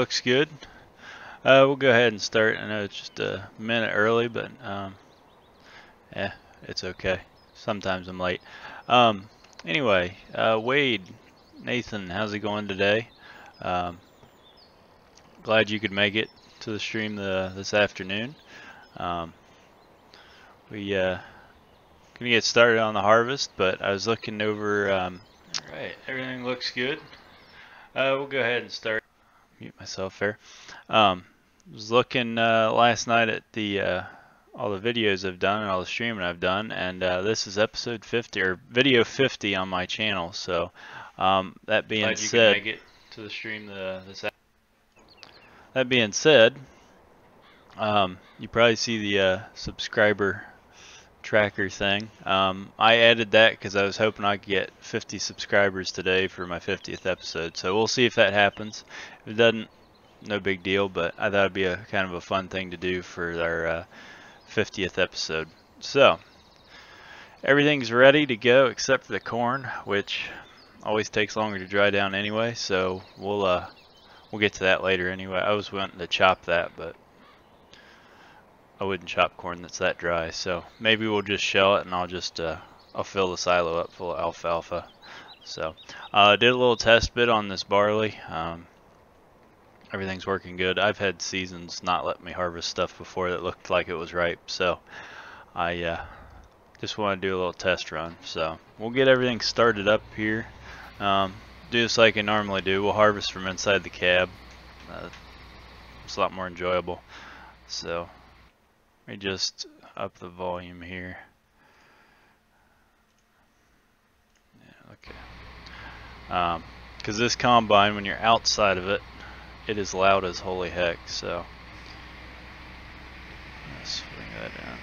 looks good. We'll go ahead and start. I know it's just a minute early, but yeah, it's okay. Sometimes I'm late. Anyway, Wade, Nathan, how's it going today? Um, Glad you could make it to the stream this afternoon. Um, we gonna get started on the harvest, but I was looking over. All right, everything looks good. We'll go ahead and start. Mute myself there. Was looking last night at the all the videos I've done and all the streaming I've done, and this is episode 50 or video 50 on my channel. So that being said, you can make it to the stream that being said, you probably see the subscriber tracker thing. I added that because I was hoping I could get 50 subscribers today for my 50th episode. So we'll see if that happens. If it doesn't, no big deal, but I thought it'd be a kind of a fun thing to do for our 50th episode. So everything's ready to go except for the corn, which always takes longer to dry down anyway. So we'll get to that later anyway. I was wanting to chop that, but I wouldn't chop corn that's that dry. So maybe we'll just shell it, and I'll fill the silo up full of alfalfa. So did a little test bit on this barley. Everything's working good. I've had seasons not let me harvest stuff before that looked like it was ripe, so I just want to do a little test run. So we'll get everything started up here. Do this like I normally do. We'll harvest from inside the cab. It's a lot more enjoyable. So let me just up the volume here. Yeah, okay. Because this combine, when you're outside of it, it is loud as holy heck, so let's bring that down.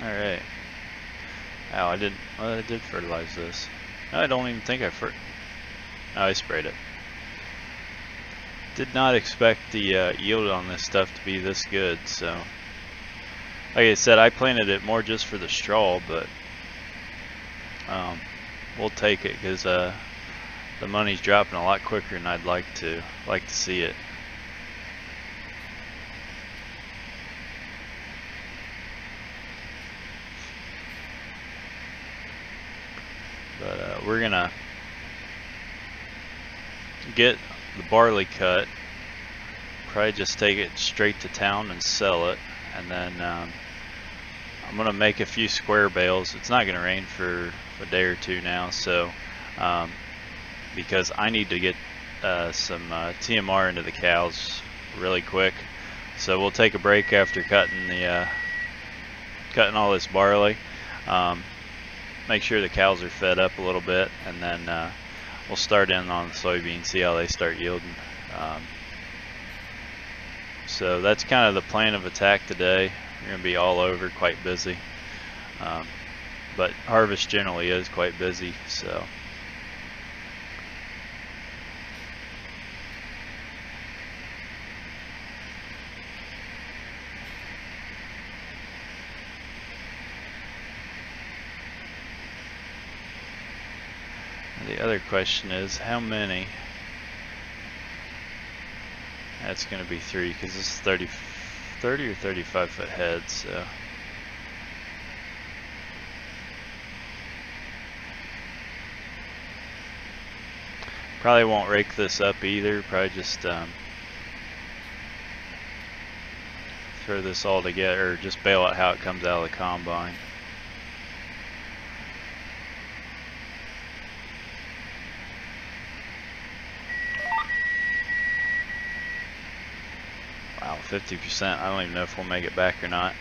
Alright. Ow, I did fertilize this. I don't even think I sprayed it. Did not expect the yield on this stuff to be this good, so like I said, I planted it more just for the straw, but we'll take it because the money's dropping a lot quicker than I'd like to see it. But we're gonna get the barley cut, probably just take it straight to town and sell it, and then I'm gonna make a few square bales. It's not gonna rain for a day or two now, so because I need to get some TMR into the cows really quick, so we'll take a break after cutting all this barley, make sure the cows are fed up a little bit, and then we'll start in on the soybeans, see how they start yielding. So that's kind of the plan of attack today. We're going to be all over, quite busy. But harvest generally is quite busy, so. The other question is how many? That's going to be 3 because this is 30 or 35 foot head, so. Probably won't rake this up either, probably just throw this all together, or just bail out how it comes out of the combine. Wow, 50%. I don't even know if we'll make it back or not.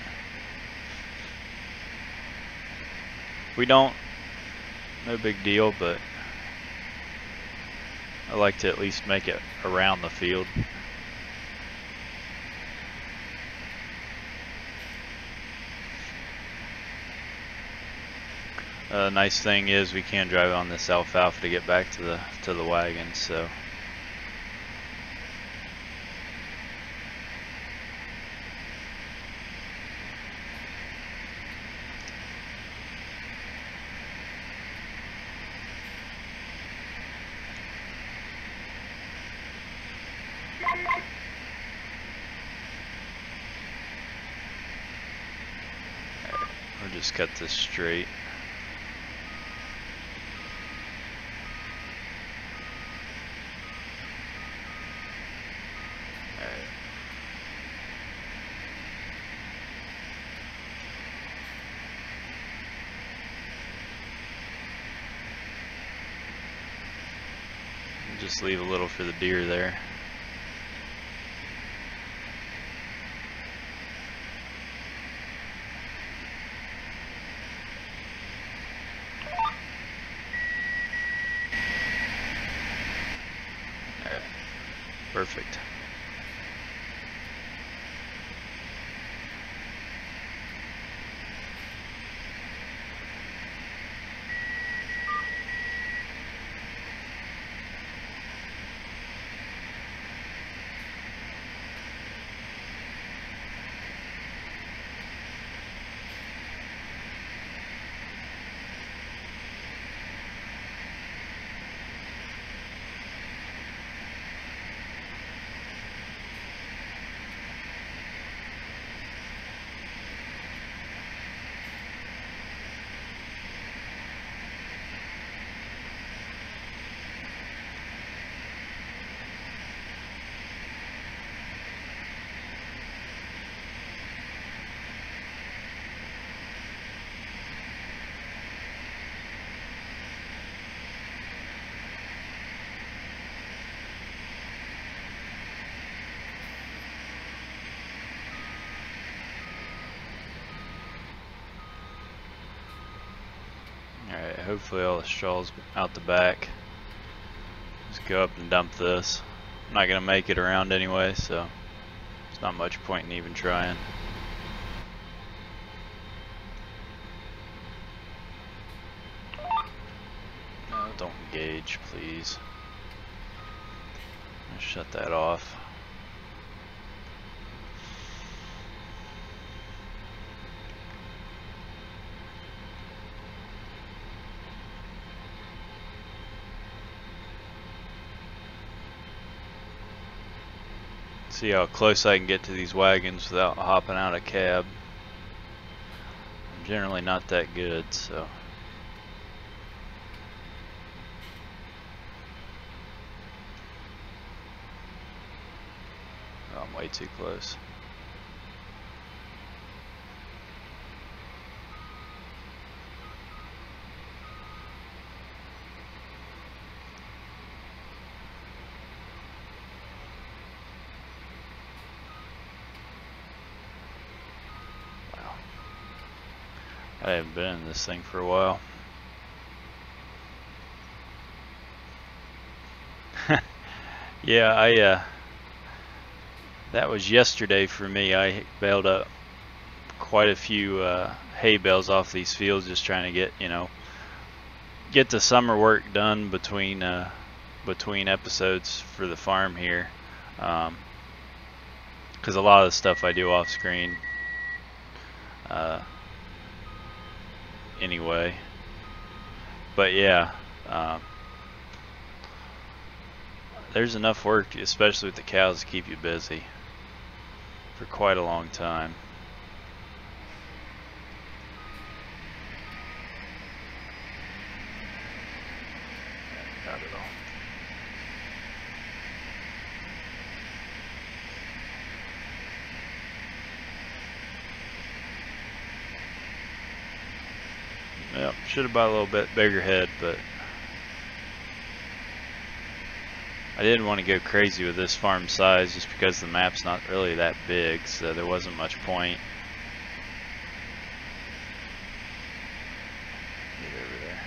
If we don't, no big deal, but I like to at least make it around the field. Nice thing is we can drive on this alfalfa to get back to the wagon, so. We'll just cut this straight. Just leave a little for the deer there. Alright, perfect. Alright, hopefully all the straw's out the back. Just go up and dump this. I'm not going to make it around anyway, so there's not much point in even trying. No, don't engage, please. I'll shut that off. See how close I can get to these wagons without hopping out of cab. I'm generally not that good, so. Oh, I'm way too close. I haven't been in this thing for a while. Yeah, that was yesterday for me. I baled up quite a few hay bales off these fields, just trying to get, get the summer work done between episodes for the farm here. Because a lot of the stuff I do off screen. Anyway, but yeah, there's enough work, especially with the cows, to keep you busy for quite a long time. Got it all. Yep, should have bought a little bit bigger head, but I didn't want to go crazy with this farm size just because the map's not really that big, so there wasn't much point. Get over there.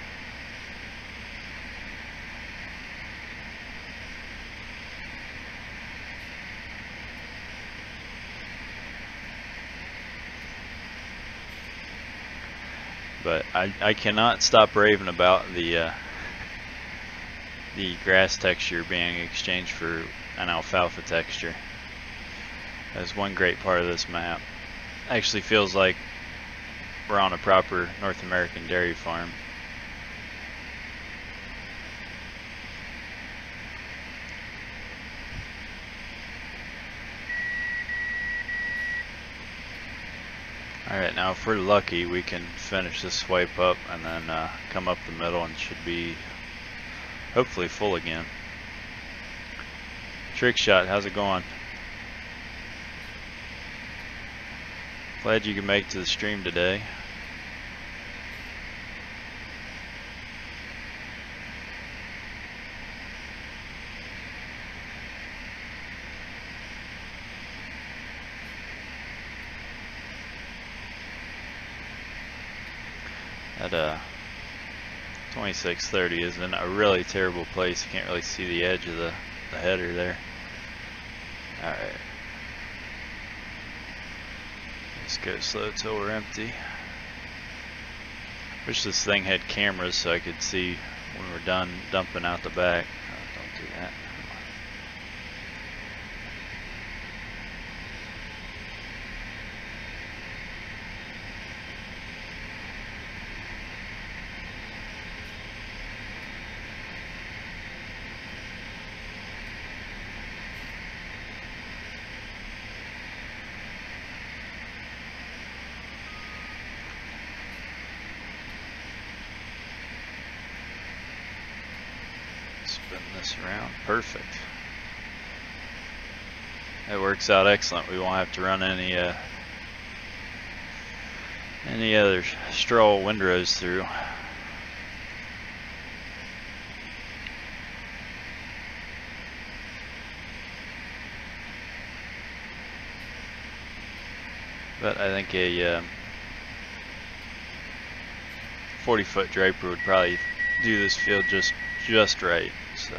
But I cannot stop raving about the grass texture being exchanged for an alfalfa texture. That's one great part of this map. Actually feels like we're on a proper North American dairy farm. Alright, now if we're lucky we can finish this swipe up and then come up the middle and should be hopefully full again. Trick shot, how's it going? Glad you could make it to the stream today. That 2630 is in a really terrible place. You can't really see the edge of the header there. Alright. Let's go slow till we're empty. Wish this thing had cameras so I could see when we're done dumping out the back. Oh, don't do that. Spin this around. Perfect. That works out excellent. We won't have to run any other straw windrows through. But I think a 40-foot draper would probably do this field just right. So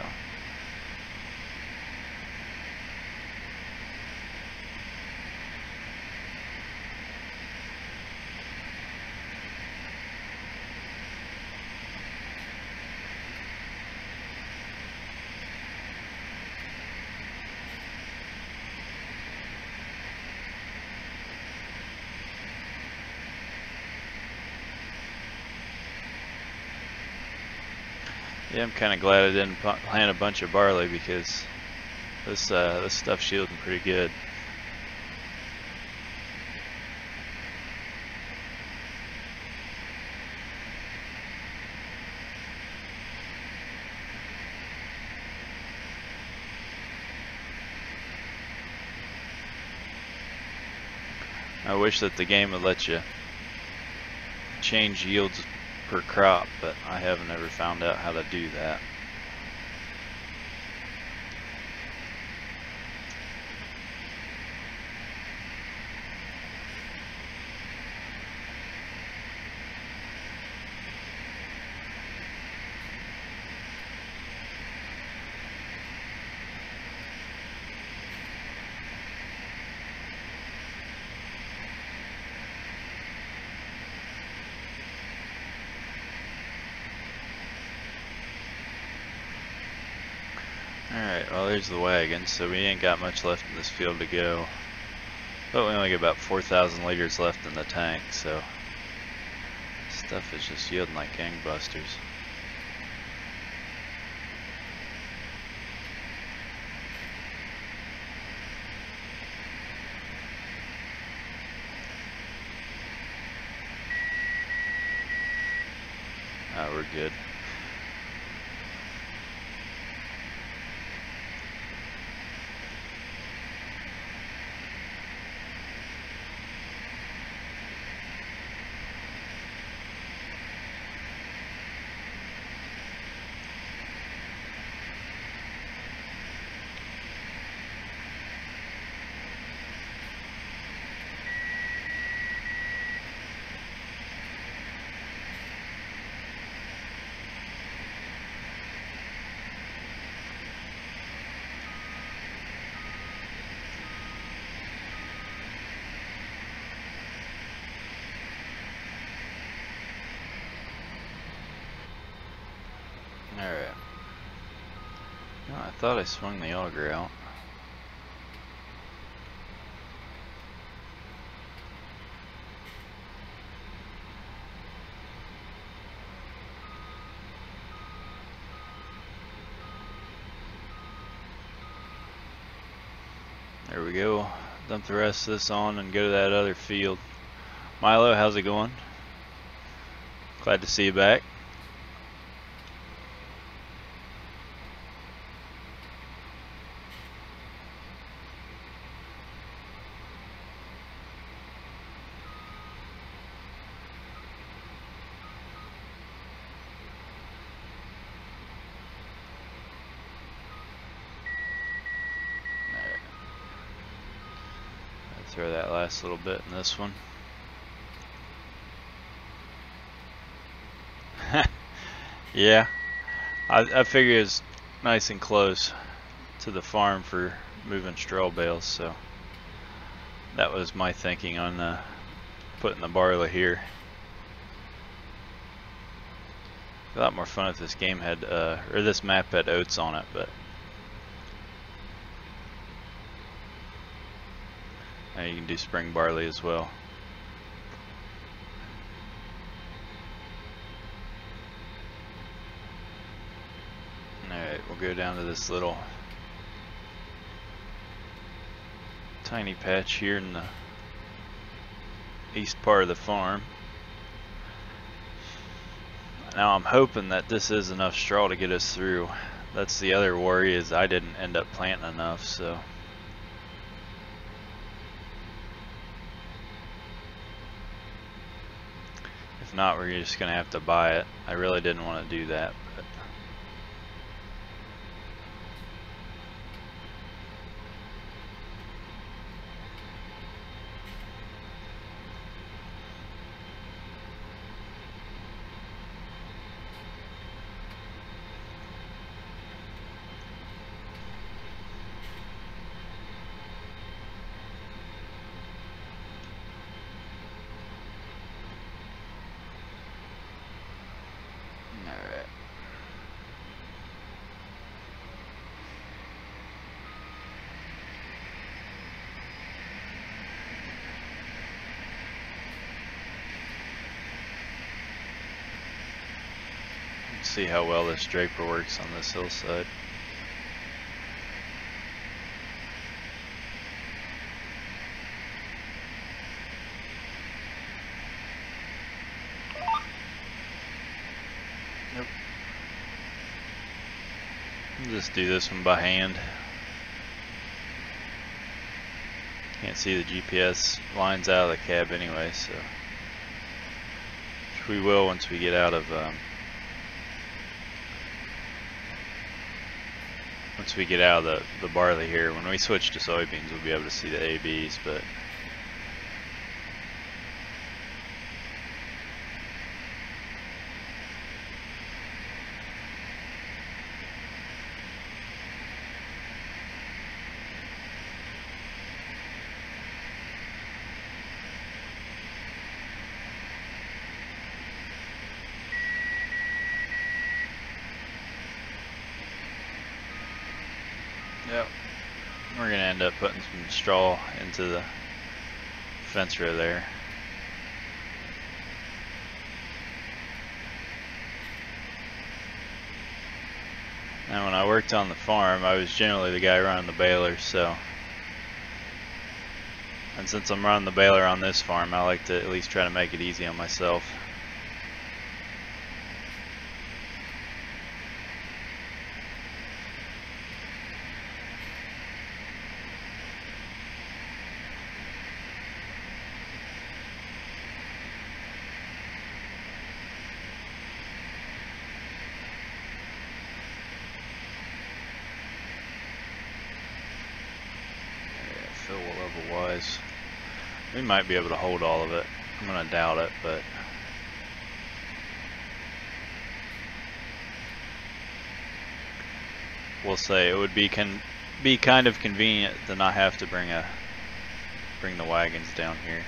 yeah, I'm kind of glad I didn't plant a bunch of barley because this stuff's shielding pretty good. I wish that the game would let you change yields per crop, but I haven't ever found out how to do that. Alright, well there's the wagon, so we ain't got much left in this field to go. But we only got about 4,000 liters left in the tank, so stuff is just yielding like gangbusters. We're good. thought I swung the auger out. There we go. Dump the rest of this on and go to that other field. Milo, how's it going? Glad to see you back. Throw that last little bit in this one. Yeah, I figure it's nice and close to the farm for moving straw bales, so that was my thinking on putting the barley here. A lot more fun if this game had, or this map had oats on it, but now you can do spring barley as well. Alright, we'll go down to this little tiny patch here in the east part of the farm. Now I'm hoping that this is enough straw to get us through. That's the other worry, is I didn't end up planting enough, so if not, we're just gonna have to buy it. I really didn't want to do that, but see how well this draper works on this hillside. Nope. I'll just do this one by hand. Can't see the GPS lines out of the cab anyway, so which we will once we get out of the barley here. When we switch to soybeans, we'll be able to see the ABs, but yep, we're gonna end up putting some straw into the fence row there. Now when I worked on the farm, I was generally the guy running the baler, so, and since I'm running the baler on this farm, I like to at least try to make it easy on myself. Level wise, we might be able to hold all of it. I'm gonna doubt it, but we'll say it would be kind of convenient to not have to bring the wagons down here.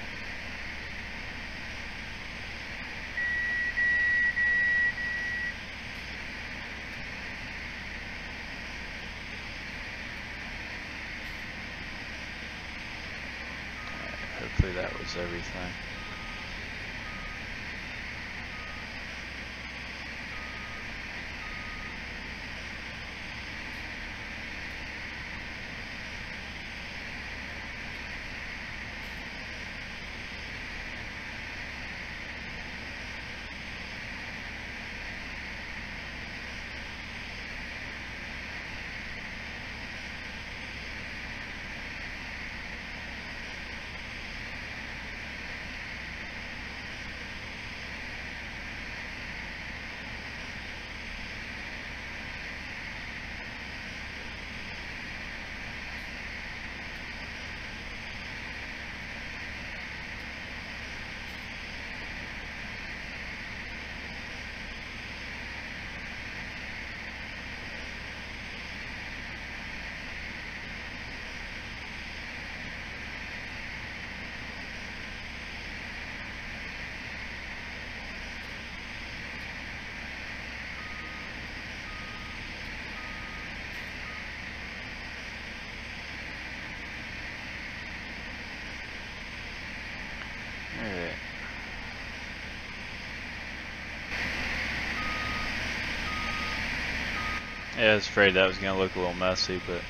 was everything. Alright. Yeah, I was afraid that was going to look a little messy, but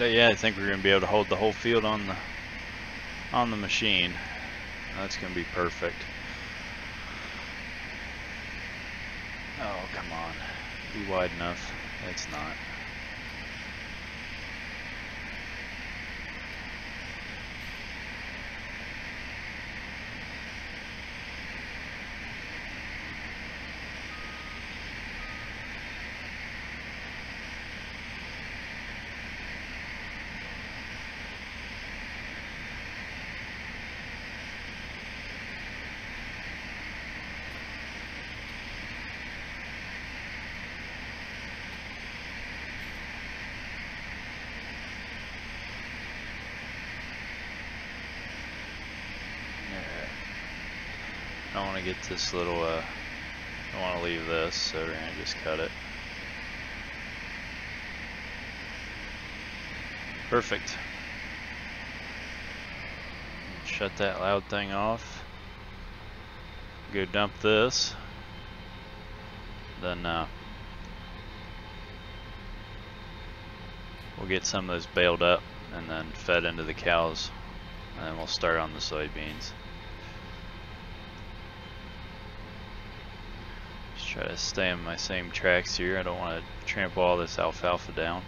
yeah, I think we're going to be able to hold the whole field on the machine. That's going to be perfect. Oh, come on. Be wide enough. It's not. I don't want to get this little, I don't want to leave this, so we're going to just cut it. Perfect. Shut that loud thing off. Go dump this. Then we'll get some of those baled up and then fed into the cows. And then we'll start on the soybeans. Try to stay on my same tracks here. I don't want to trample all this alfalfa down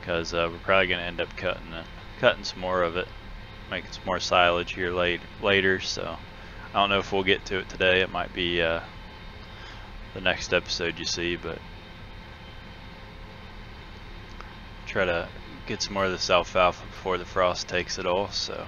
because we're probably going to end up cutting some more of it, making some more silage here later. So I don't know if we'll get to it today. It might be the next episode you see, but try to get some more of this alfalfa before the frost takes it all. So.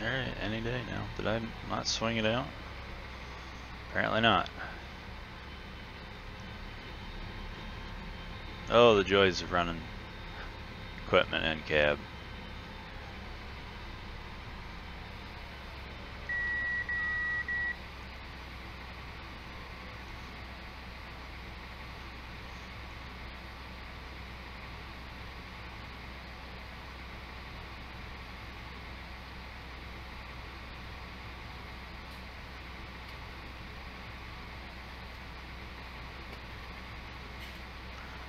Alright, any day now. Did I not swing it out? Apparently not. Oh, the joys of running equipment in cab.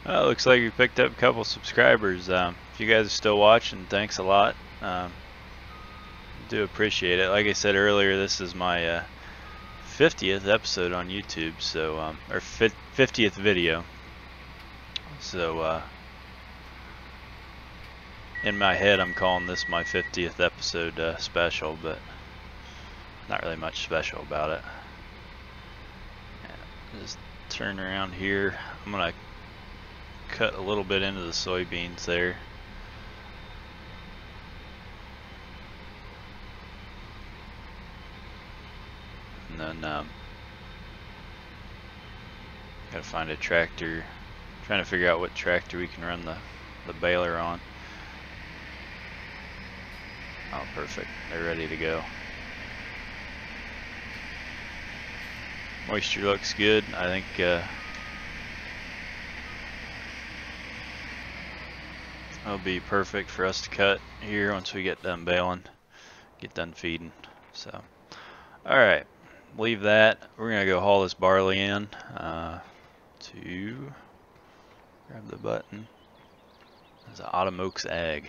Well, looks like we picked up a couple subscribers. If you guys are still watching, thanks a lot. do appreciate it. Like I said earlier, this is my 50th episode on YouTube, so or 50th video. So in my head, I'm calling this my 50th episode special, but not really much special about it. Yeah, just turn around here. I'm gonna cut a little bit into the soybeans there. And then gotta find a tractor. Trying to figure out what tractor we can run the baler on. Oh, perfect. They're ready to go. Moisture looks good. I think it'll be perfect for us to cut here once we get done baling, get done feeding. So, all right, leave that. We're gonna go haul this barley in to grab the button. There's an Autumn Oaks Ag.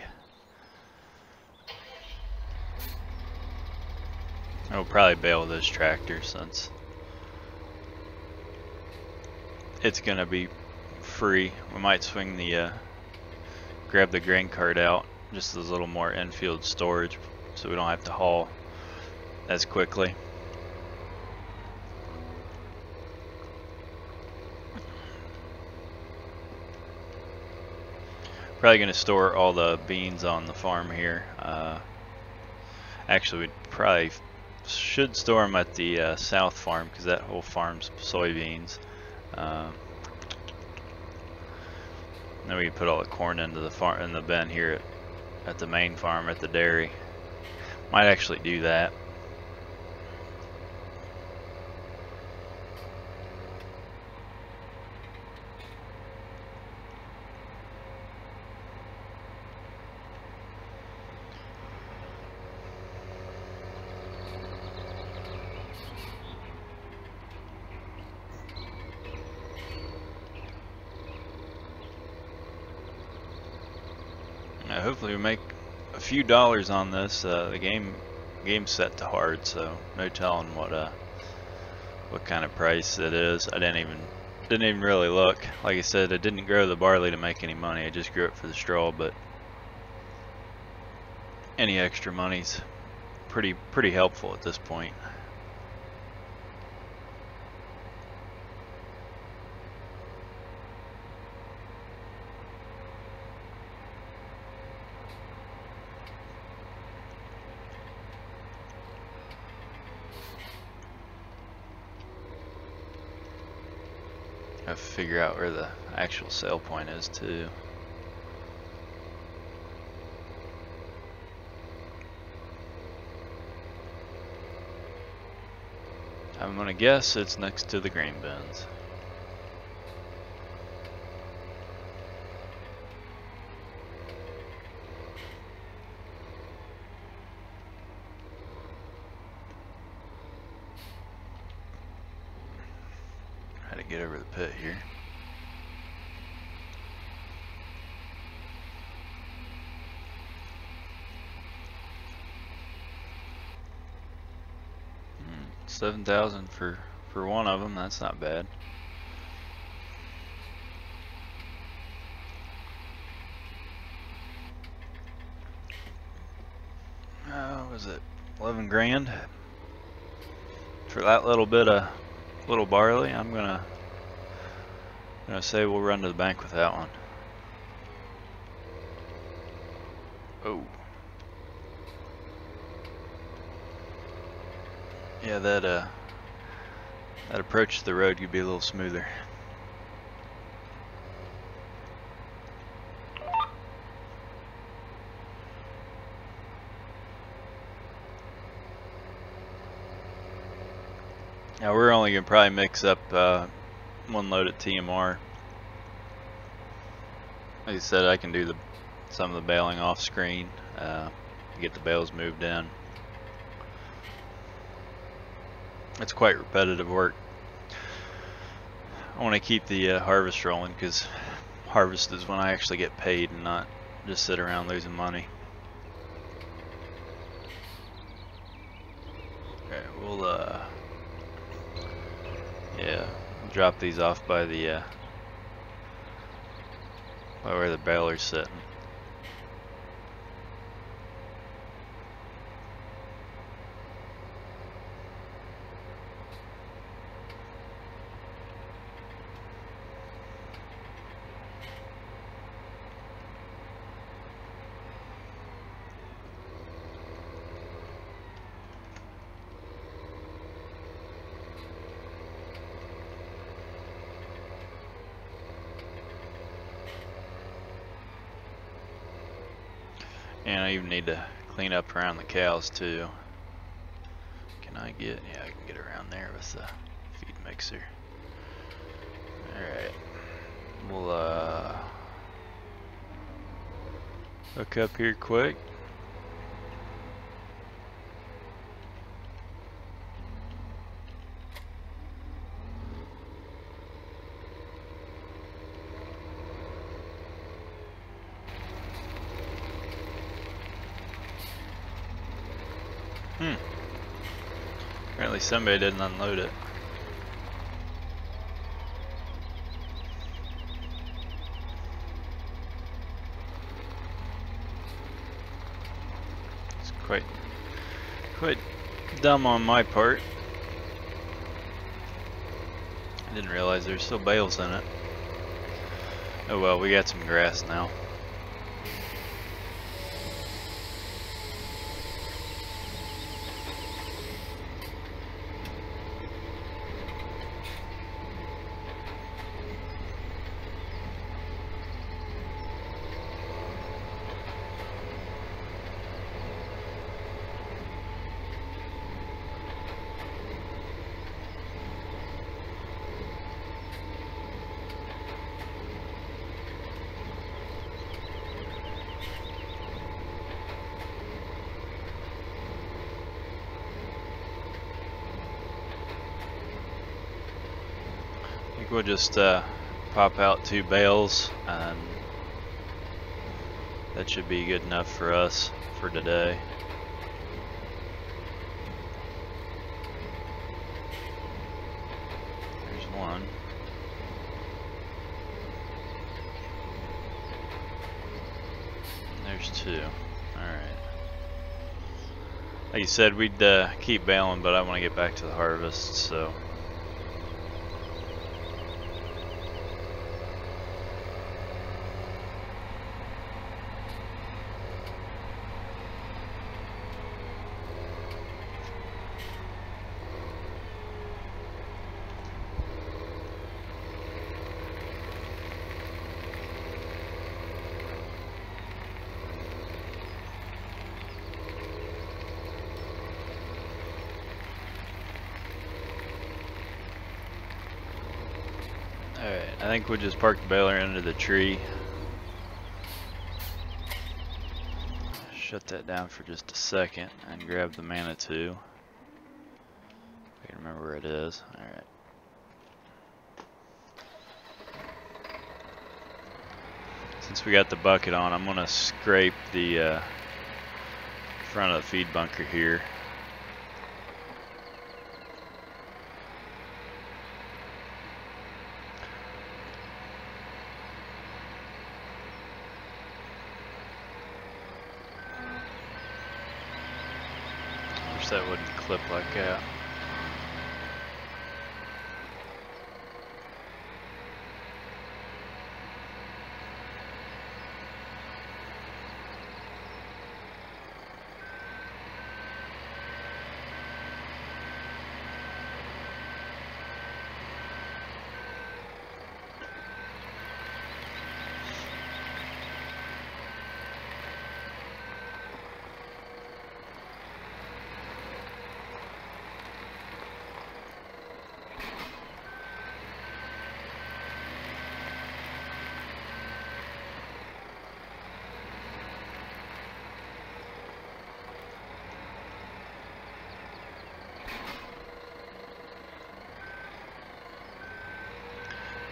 I'll probably bale this tractor since it's gonna be free. We might swing the grab the grain cart out just as a little more infield storage so we don't have to haul as quickly. Probably gonna store all the beans on the farm here. Actually, we probably should store them at the south farm because that whole farm's soybeans. Then we can put all the corn into the farm in the bin here at the main farm at the dairy. Might actually do that. Hopefully we make a few dollars on this. The game's set to hard, so no telling what kind of price it is. I didn't even really look. Like I said, I didn't grow the barley to make any money. I just grew it for the straw. But any extra money's pretty helpful at this point. I have to figure out where the actual sale point is too. I'm gonna guess it's next to the grain bins. Get over the pit here. $7,000 for one of them. That's not bad. Was it 11 grand for that little bit of little barley? I'm gonna say we'll run to the bank with that one. Oh. Yeah, that approach to the road could be a little smoother. Now we're only gonna probably mix up one load at TMR. Like I said, I can do some of the baling off screen, get the bales moved in. It's quite repetitive work. I want to keep the harvest rolling because harvest is when I actually get paid and not just sit around losing money. Alright, we'll yeah, drop these off by the by where the baler's sitting. And I even need to clean up around the cows too. Can I get, yeah, I can get around there with the feed mixer. Alright. We'll hook up here quick. Apparently somebody didn't unload it. It's quite dumb on my part. I didn't realize there's still bales in it. Oh well, we got some grass now. I think we'll just pop out 2 bales, and that should be good enough for us for today. There's one. There's 2. Alright. Like you said, we'd keep baling, but I want to get back to the harvest, so. Alright, I think we'll just park the baler under the tree. Shut that down for just a second and grab the Manitou. I can remember where it is. Alright. Since we got the bucket on, I'm gonna scrape the front of the feed bunker here. Wish that wouldn't clip like that.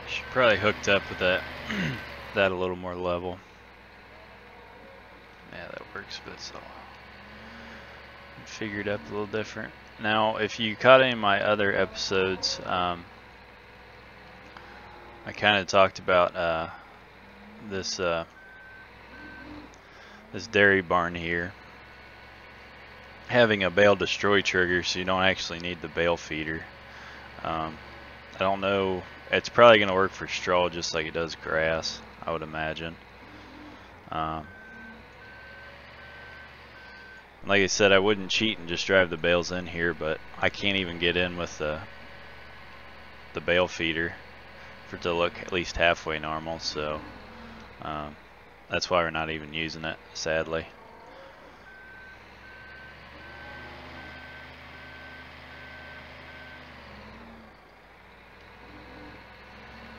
Should probably hooked up with that that a little more level. Yeah, that works, but it's all figured up a little different. Now, if you caught any of my other episodes, I kind of talked about this this dairy barn here having a bale destroy trigger, so you don't actually need the bale feeder. I don't know. It's probably going to work for straw just like it does grass, I would imagine. Like I said, I wouldn't cheat and just drive the bales in here, but I can't even get in with the bale feeder for it to look at least halfway normal, so that's why we're not even using it, sadly.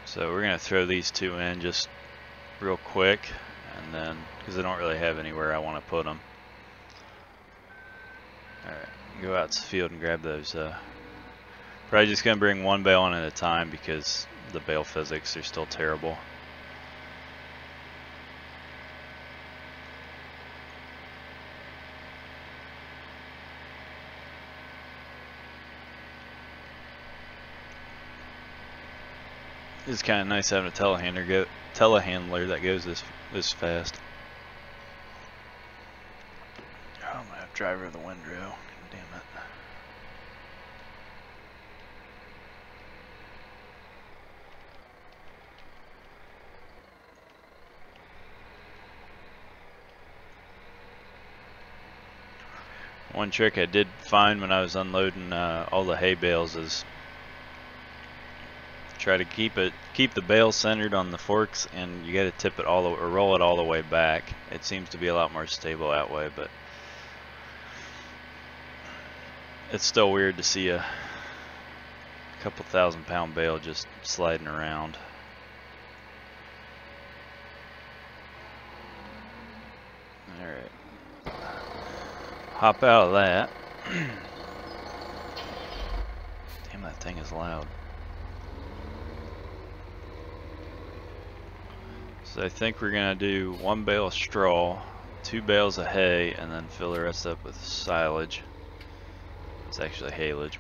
So we're going to throw these two in just real quick, and then because I don't really have anywhere I want to put them. Alright, go out to the field and grab those. Probably just going to bring one bale in at a time because the bale physics are still terrible. It's kind of nice having a telehandler that goes this fast. Oh, I'm gonna have driver of the windrow. Damn it. One trick I did find when I was unloading all the hay bales is try to keep the bale centered on the forks, and you got to tip it or roll it all the way back. It seems to be a lot more stable that way, but it's still weird to see a couple 1,000-pound bale just sliding around. Alright, hop out of that. Damn, that thing is loud. So I think we're gonna do one bale of straw, 2 bales of hay, and then fill the rest up with silage. It's actually haylage,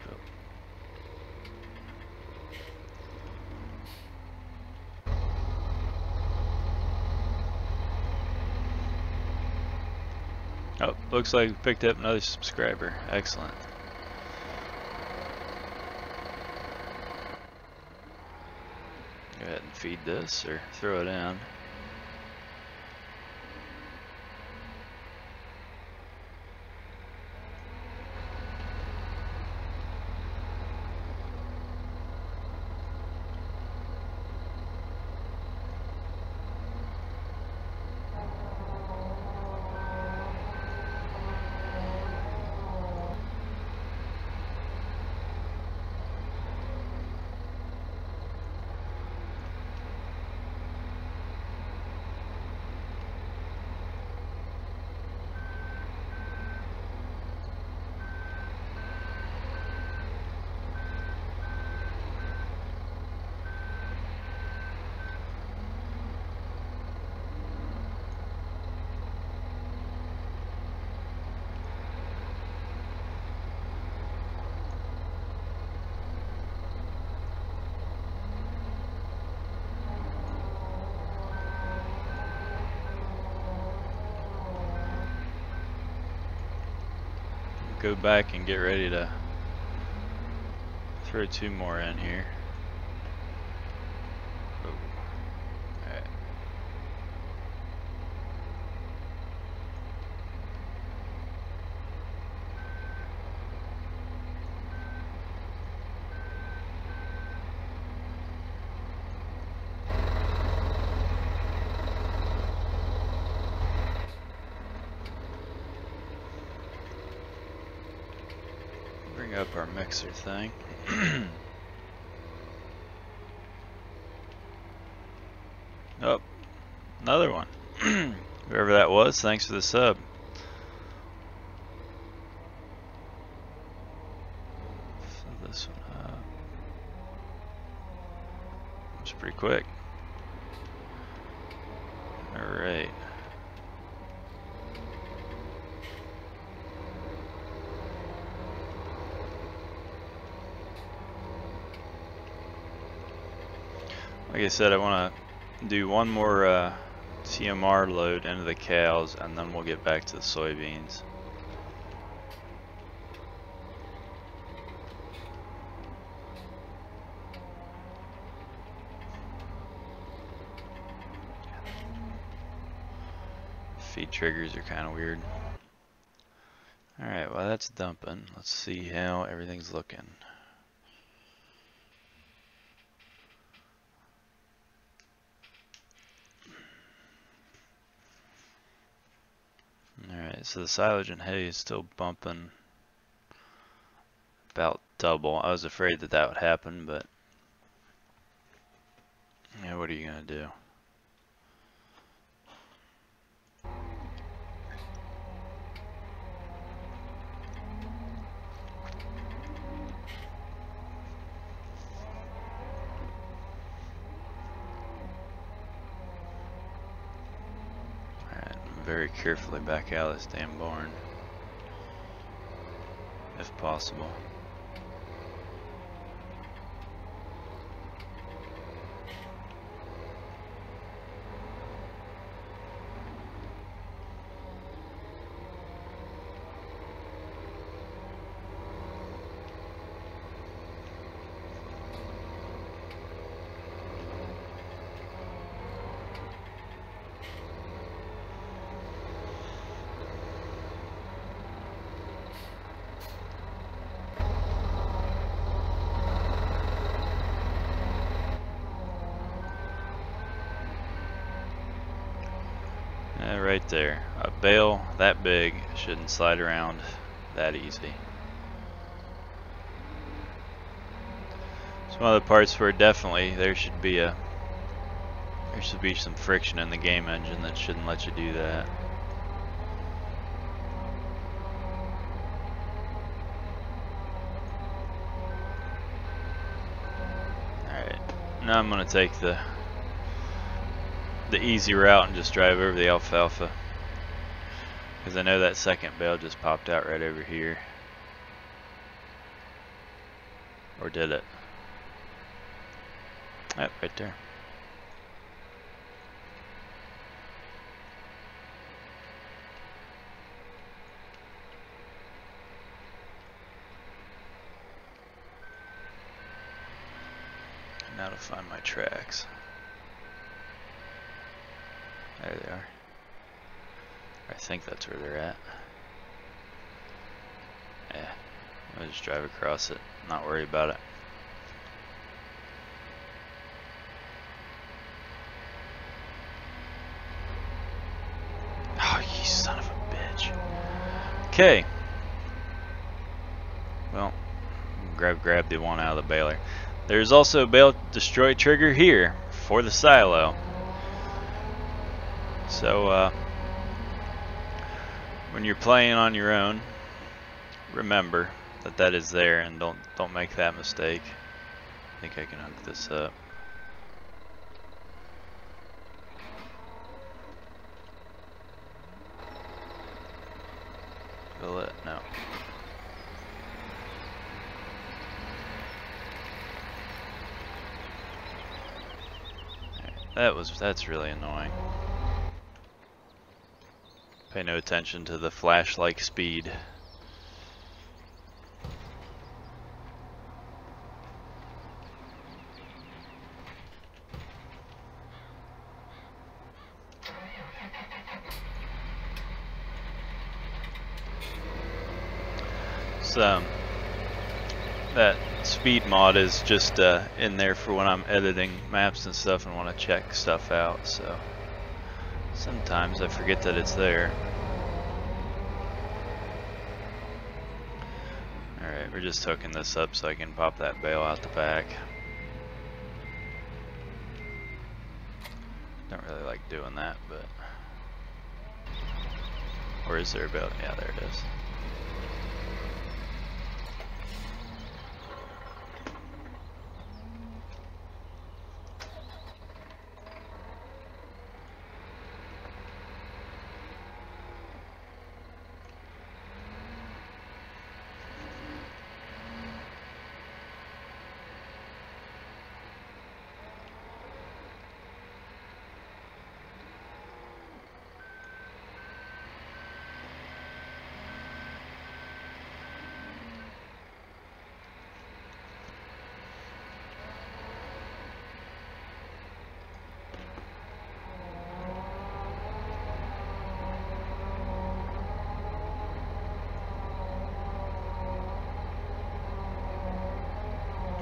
but oh, looks like we picked up another subscriber. Excellent. Go ahead and feed this or throw it in. Go back and get ready to throw 2 more in here. Oh. Alright. Bring up our mixer thing. Oh, another one. Whoever that was, thanks for the sub. Fill this one up. It's pretty quick. Alright. Like I said, I want to do one more TMR load into the cows, and then we'll get back to the soybeans. Feed triggers are kind of weird. Alright, well that's dumping. Let's see how everything's looking. Alright, so the silage and hay is still bumping about double. I was afraid that that would happen, but yeah, what are you gonna do? Alright, very carefully back out of this damn barn, if possible. Right there. A bale that big shouldn't slide around that easy. It's one of the parts where definitely there should be some friction in the game engine that shouldn't let you do that. Alright, now I'm gonna take the easy route and just drive over the alfalfa, because I know that second bale just popped out right over here. Or did it? Yep, right there. Now to find my tracks. There they are. I think that's where they're at. Yeah, I'll just drive across it, not worry about it. Oh, you son of a bitch. Okay. Well, grab the one out of the baler. There's also a bale destroy trigger here for the silo. So when you're playing on your own, remember that that is there, and don't make that mistake. I think I can hook this up. Will it? No. That's really annoying. Pay no attention to the flash-like speed. So that speed mod is just in there for when I'm editing maps and stuff and want to check stuff out, so sometimes I forget that it's there. Alright, we're just hooking this up so I can pop that bale out the back. Don't really like doing that, but... Or is there a bale? Yeah, there it is.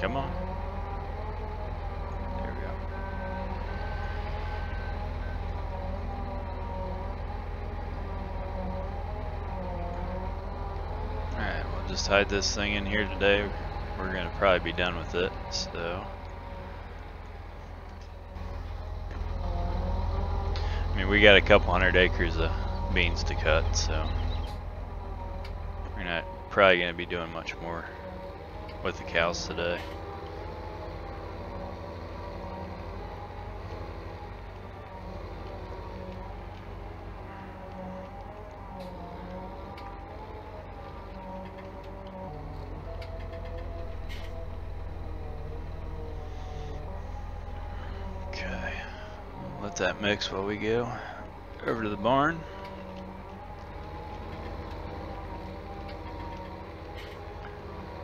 Come on. There we go. Alright, we'll just hide this thing in here today. We're gonna probably be done with it, so. I mean, we got a couple 100 acres of beans to cut, so we're not probably gonna be doing much more with the cows today. Okay, let that mix while we go over to the barn.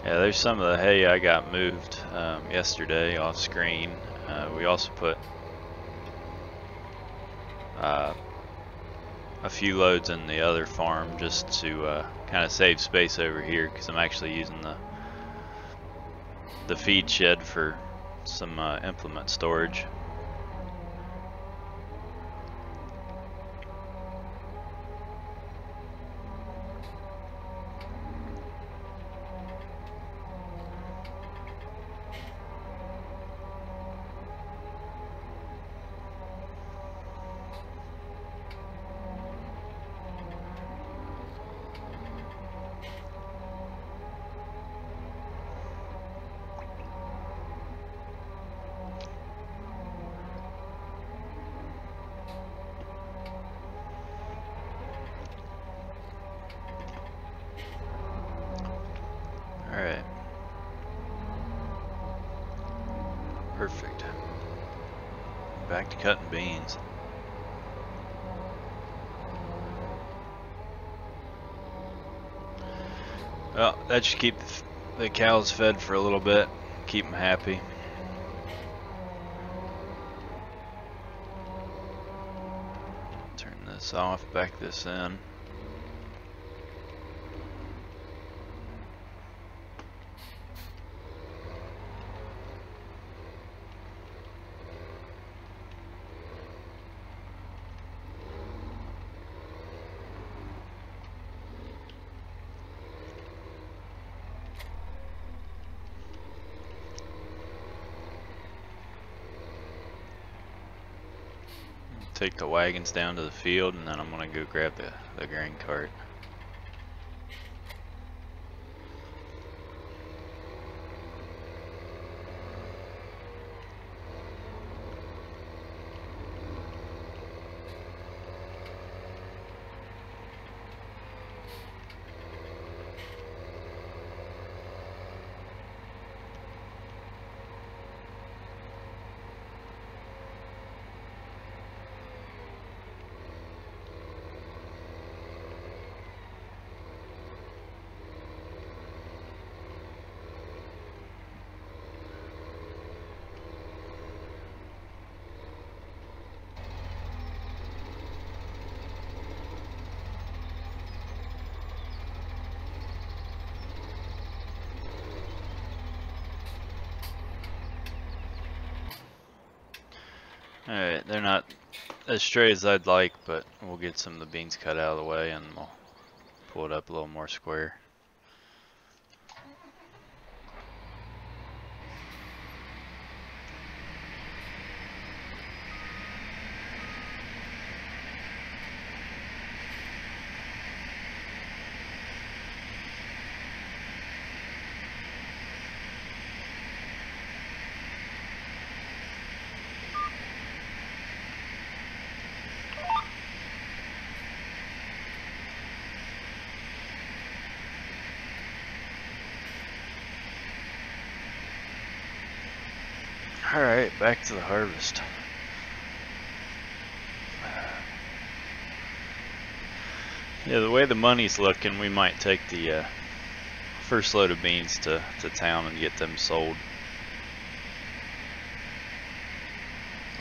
Yeah, there's some of the hay I got moved yesterday off screen. We also put a few loads in the other farm just to kind of save space over here, because I'm actually using the feed shed for some implement storage. Alright. Perfect. Back to cutting beans. Well, that should keep the cows fed for a little bit, keep them happy. Turn this off, back this in. Take the wagons down to the field, and then I'm gonna go grab the grain cart. Alright, they're not as straight as I'd like, but we'll get some of the beans cut out of the way and we'll pull it up a little more square. Alright, back to the harvest. Yeah, the way the money's looking, we might take the first load of beans to town and get them sold.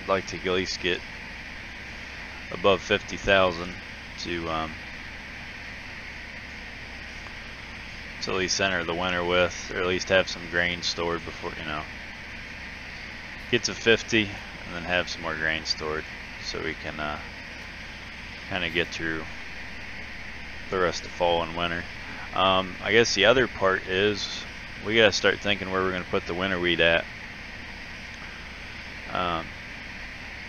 I'd like to at least get above 50,000 to to at least enter the winter with, or at least have some grain stored before, you know, get to 50 and then have some more grain stored so we can kind of get through the rest of fall and winter. I guess the other part is we gotta start thinking where we're gonna put the winter wheat at. I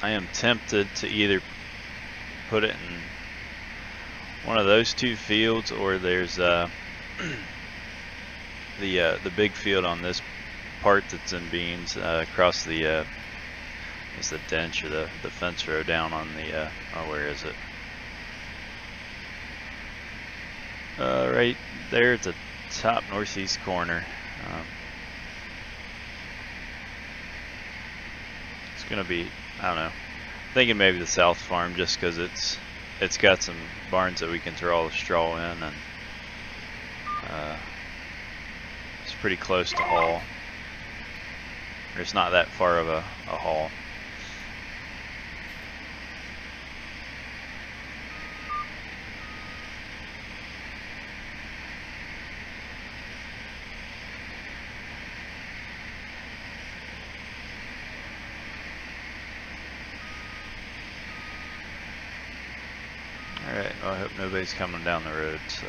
am tempted to either put it in one of those two fields, or there's the big field on this part that's in beans across the it's the ditch or the fence row down on the oh, where is it? Right there at the top northeast corner. It's gonna be, I don't know, thinking maybe the south farm, just because it's got some barns that we can throw all the straw in, and it's pretty close to haul. It's not that far of a haul. Alright, well, I hope nobody's coming down the road, so.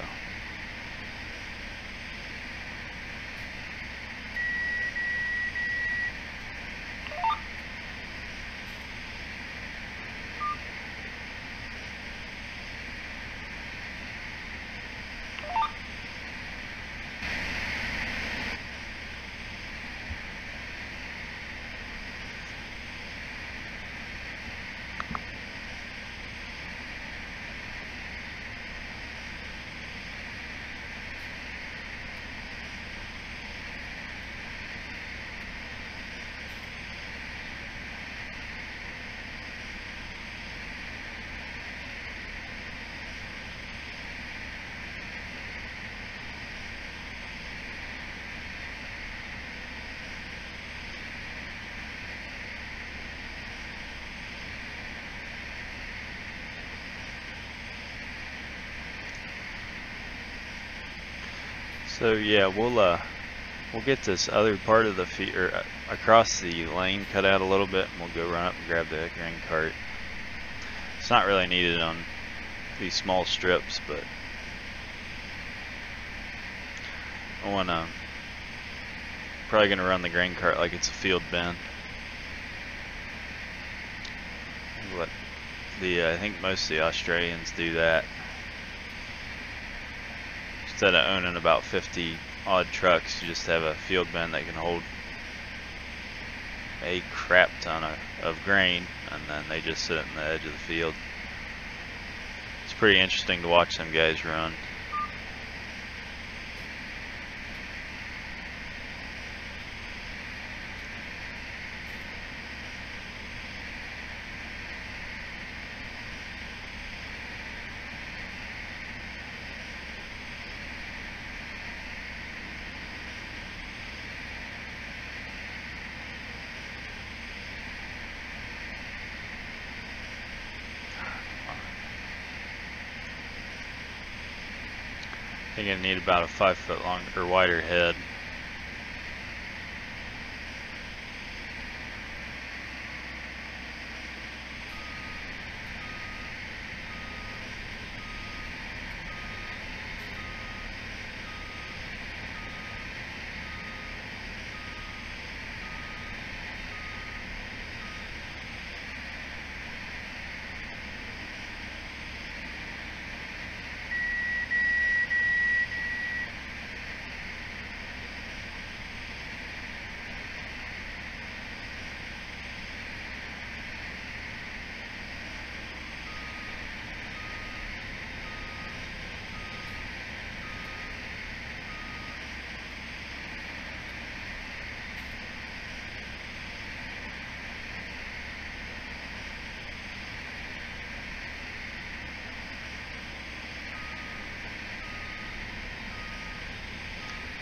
So yeah, we'll get this other part of the field, or across the lane, cut out a little bit, and we'll go run up and grab the grain cart. It's not really needed on these small strips, but I wanna probably gonna run the grain cart like it's a field bin. What I think most of the Australians do that. Instead of owning about 50 odd trucks, you just have a field bin that can hold a crap ton of grain, and then they just sit in the edge of the field. It's pretty interesting to watch them guys run. I think I need about a 5 foot longer or wider head.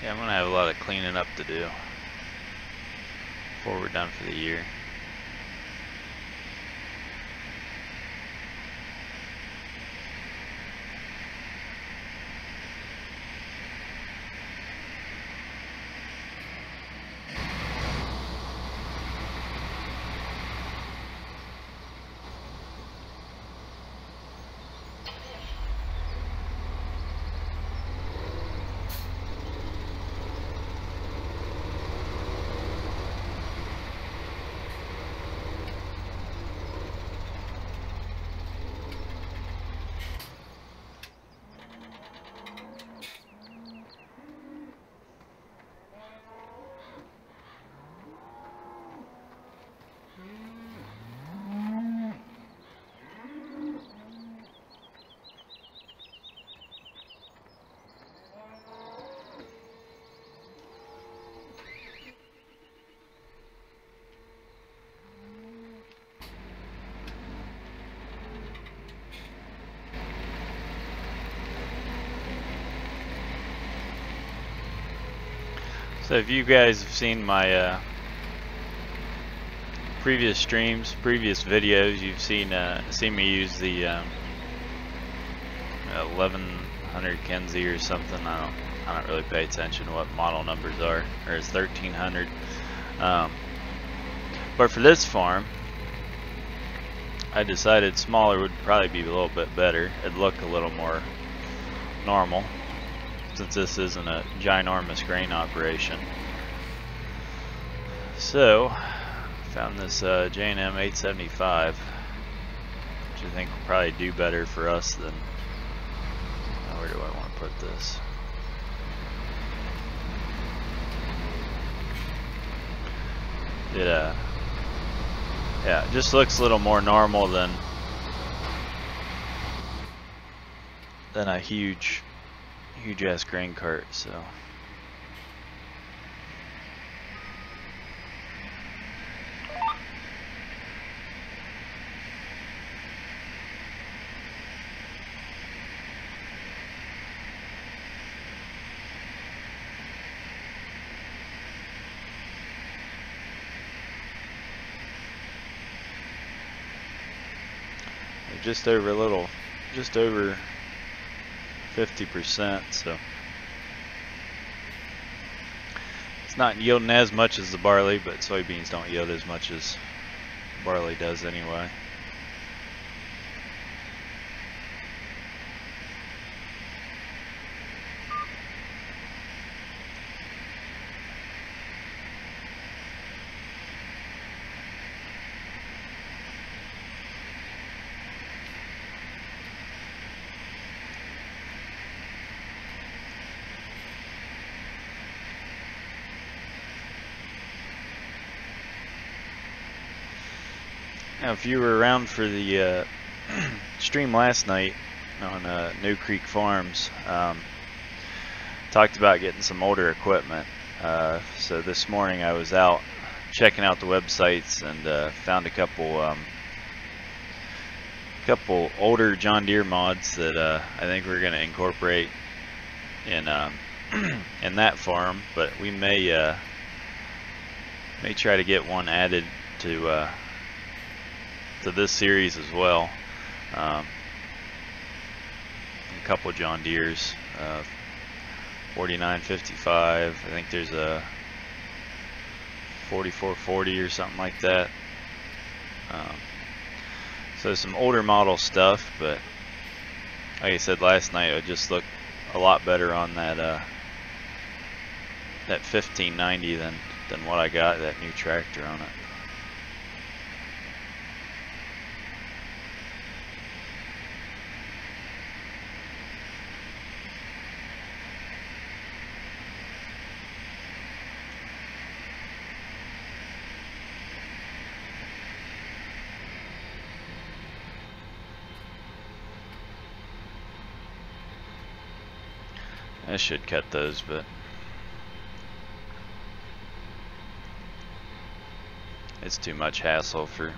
Yeah, I'm gonna have a lot of cleaning up to do before we're done for the year. So if you guys have seen my previous streams, previous videos, you've seen me use the 1100 Kenzie or something. I don't really pay attention to what model numbers are, or it's 1300. But for this farm, I decided smaller would probably be a little bit better. It'd look a little more normal, since this isn't a ginormous grain operation. So, found this J&M 875, which I think will probably do better for us than, where do I want to put this? Yeah, it just looks a little more normal than a huge ass grain cart, so. Just over 50%, so it's not yielding as much as the barley, but soybeans don't yield as much as barley does anyway. Now, if you were around for the stream last night on New Creek Farms, talked about getting some older equipment. So this morning I was out checking out the websites and found a couple older John Deere mods that I think we're going to incorporate in in that farm. But we may try to get one added to this series as well. A couple John Deeres, 4955. I think there's a 4440 or something like that. So some older model stuff, but like I said last night, it just looked a lot better on that 1590 than what I got, that new tractor on it. I should cut those, but it's too much hassle for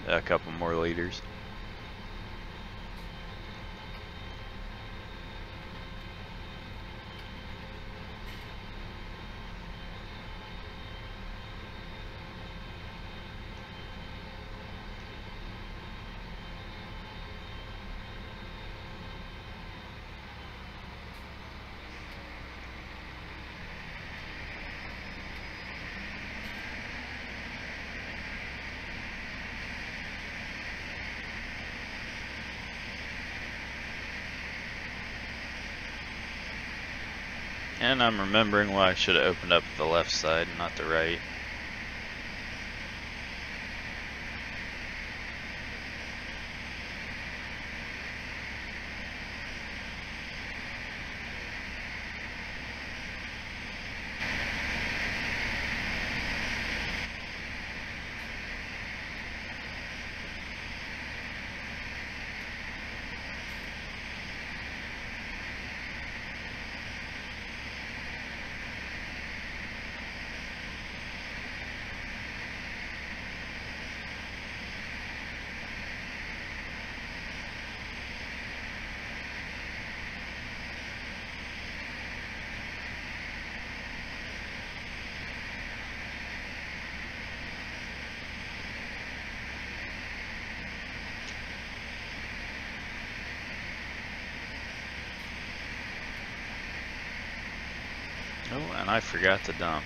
a couple more liters. And I'm remembering why I should have opened up the left side, not the right. I forgot to dump.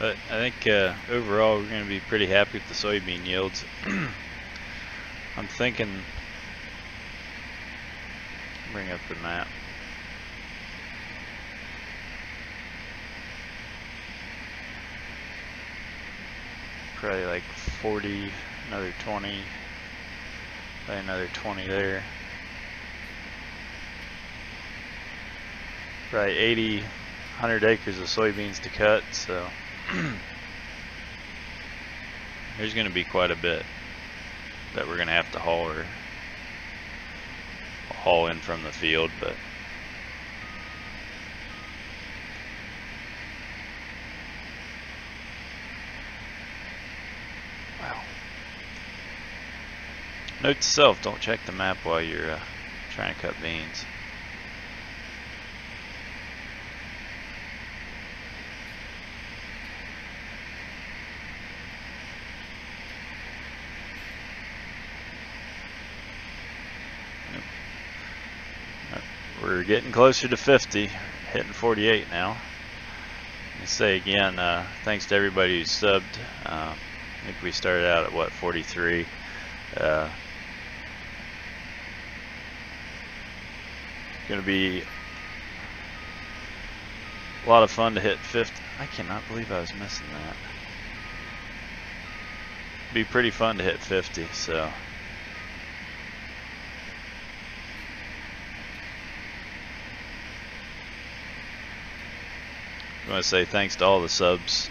But I think overall we're going to be pretty happy with the soybean yields. I'm thinking, bring up the map. Probably like 40, another 20, probably another 20 there. Probably 80, 100 acres of soybeans to cut, so there's going to be quite a bit that we're going to have to haul in from the field, but wow. Note to self, don't check the map while you're trying to cut beans. We're getting closer to 50, hitting 48 now. I say again, thanks to everybody who subbed. I think we started out at what, 43. Going to be a lot of fun to hit 50. I cannot believe I was missing that. Be pretty fun to hit 50, so. I want to say thanks to all the subs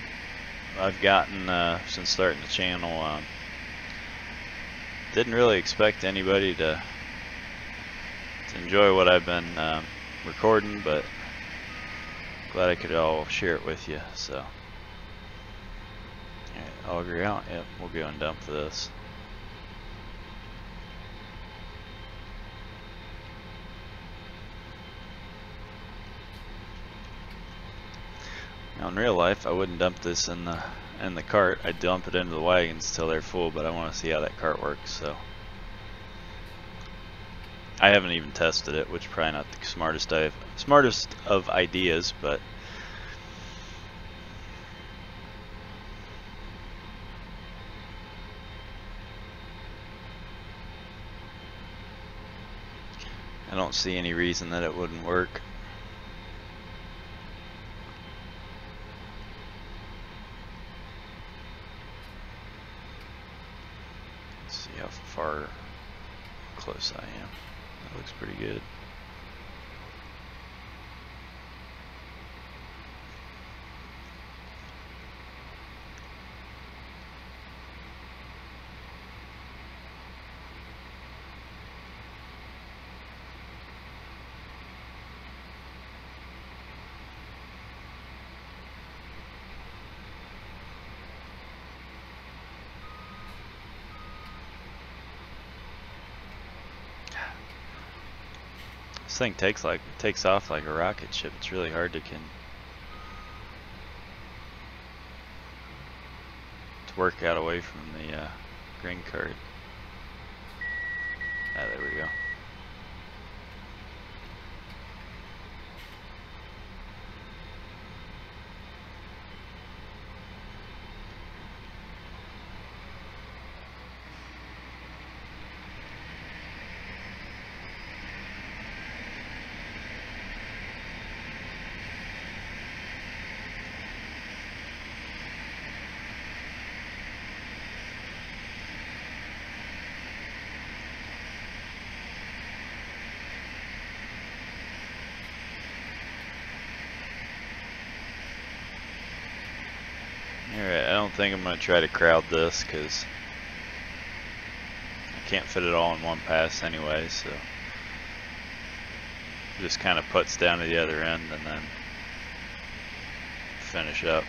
I've gotten since starting the channel. Didn't really expect anybody to enjoy what I've been recording, but glad I could all share it with you. So, alright, auger out. Yep, we'll go and dump this. Now in real life, I wouldn't dump this in the cart. I'd dump it into the wagons till they're full, but I want to see how that cart works. So I haven't even tested it, which is probably not the smartest of ideas, but I don't see any reason that it wouldn't work. How far close I am. That looks pretty good. This thing takes off like a rocket ship. It's really hard to work out away from the grain cart. Ah, there we go. think I'm going to try to crowd this because I can't fit it all in one pass anyway, so just kind of puts down to the other end and then finish up.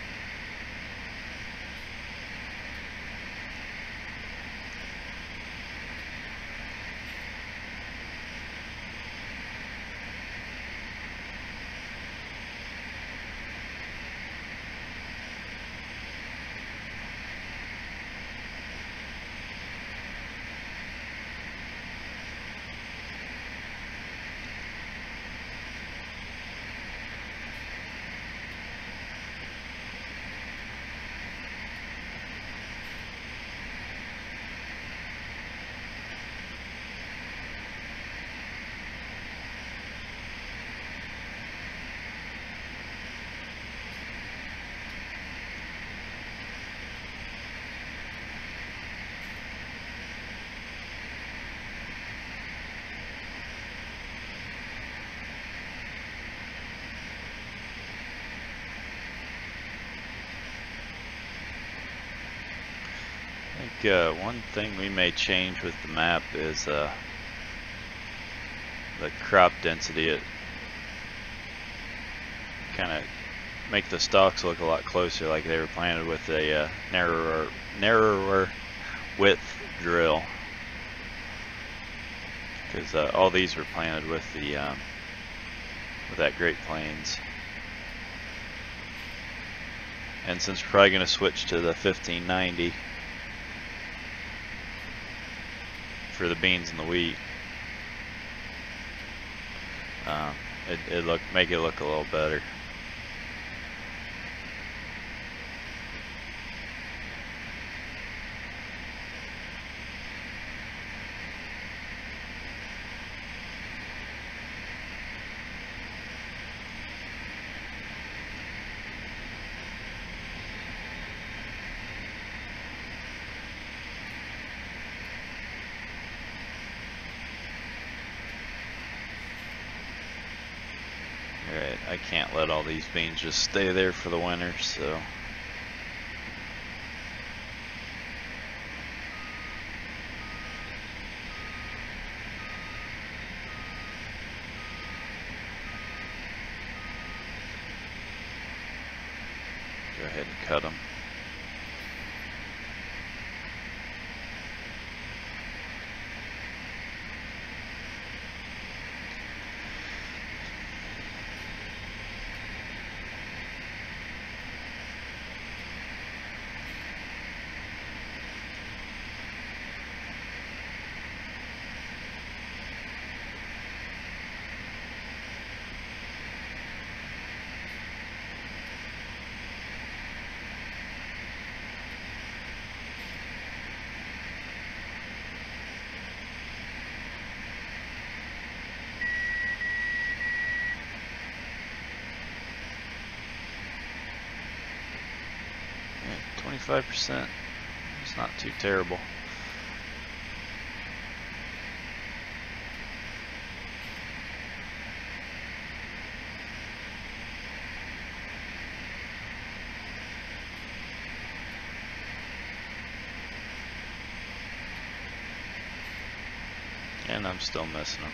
I think one thing we may change with the map is the crop density. It kind of make the stalks look a lot closer, like they were planted with a narrower width drill. Because all these were planted with the with that Great Plains. And since we're probably going to switch to the 1590 for the beans and the wheat, make it look a little better. Alright, I can't let all these beans just stay there for the winter, so go ahead and cut them. Yeah, 25%. It's not too terrible. And I'm still missing them.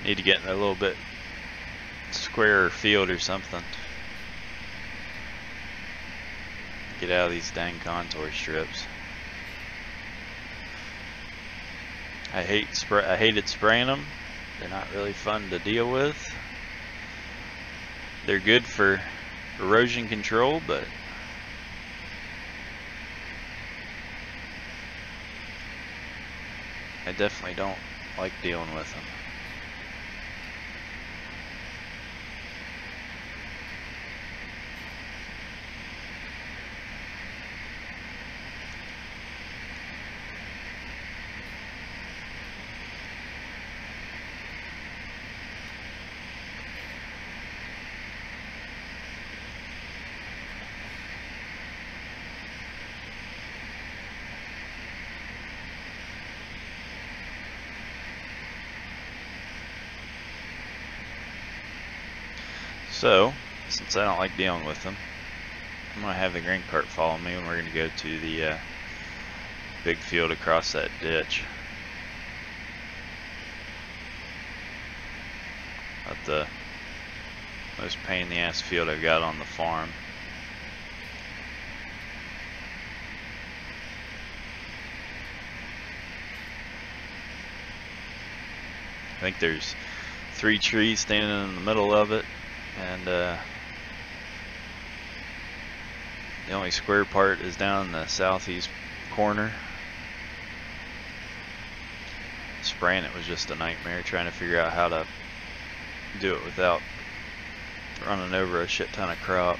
Need to get in a little bit squarer field or something. Get out of these dang contour strips. I hated spraying them. They're not really fun to deal with. They're good for erosion control, but I definitely don't like dealing with them. So, since I don't like dealing with them, I'm gonna have the grain cart follow me, and we're gonna go to the big field across that ditch. About the most pain in the ass field I've got on the farm. I think there's 3 trees standing in the middle of it, and the only square part is down in the southeast corner. Spraying it was just a nightmare, trying to figure out how to do it without running over a shit ton of crop.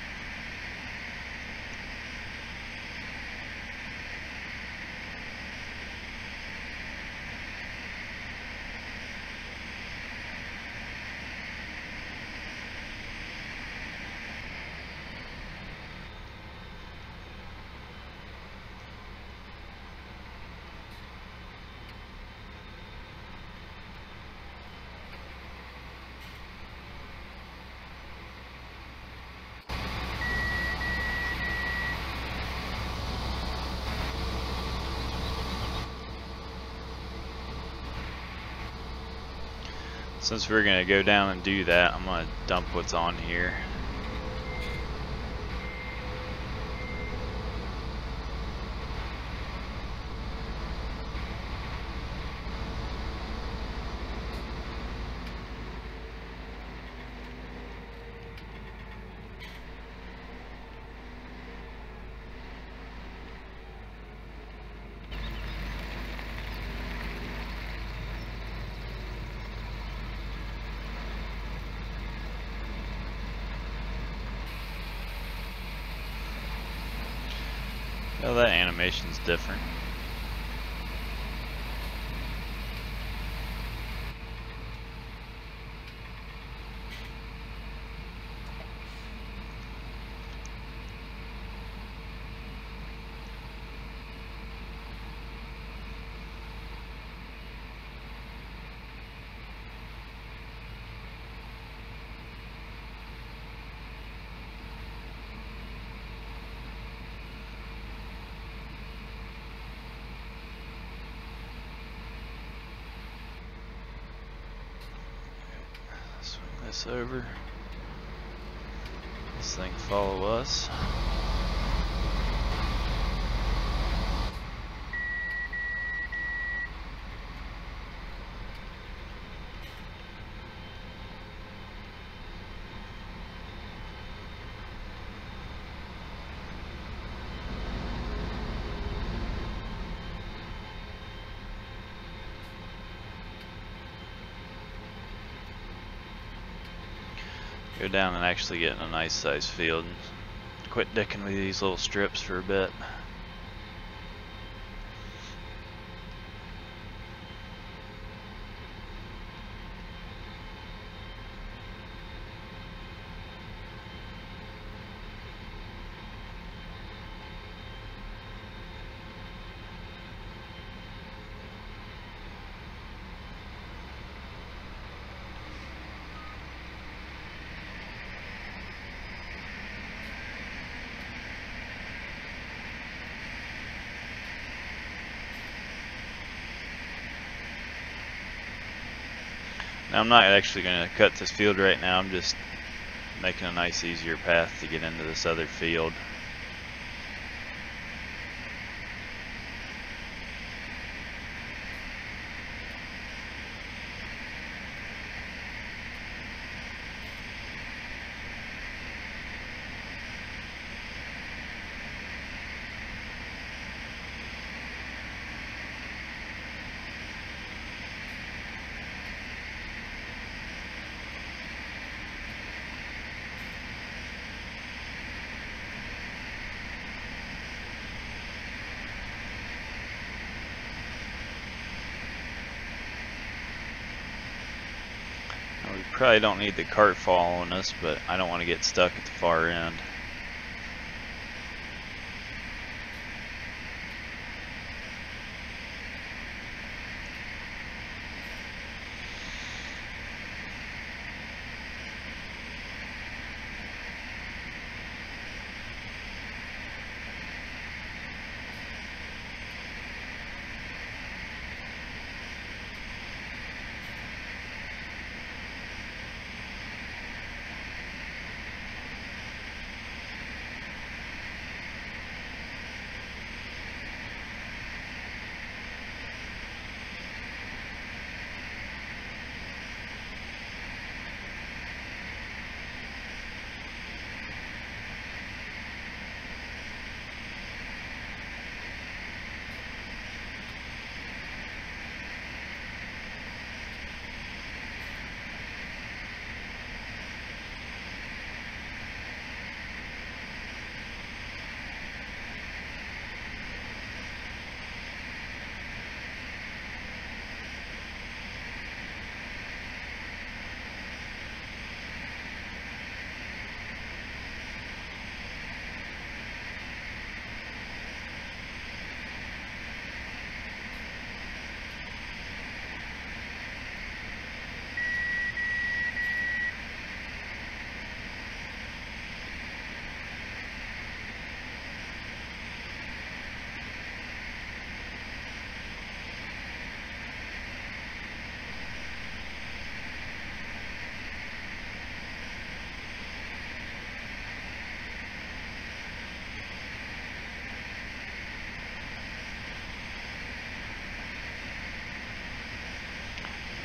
Since we're gonna go down and do that, I'm gonna dump what's on here. Oh, that animation's different. Swing this over. This thing follow us. Go down and actually get in a nice sized field. Quit dicking with these little strips for a bit. Now I'm not actually going to cut this field right now, I'm just making a nice easier path to get into this other field. We probably don't need the cart following us, but I don't want to get stuck at the far end.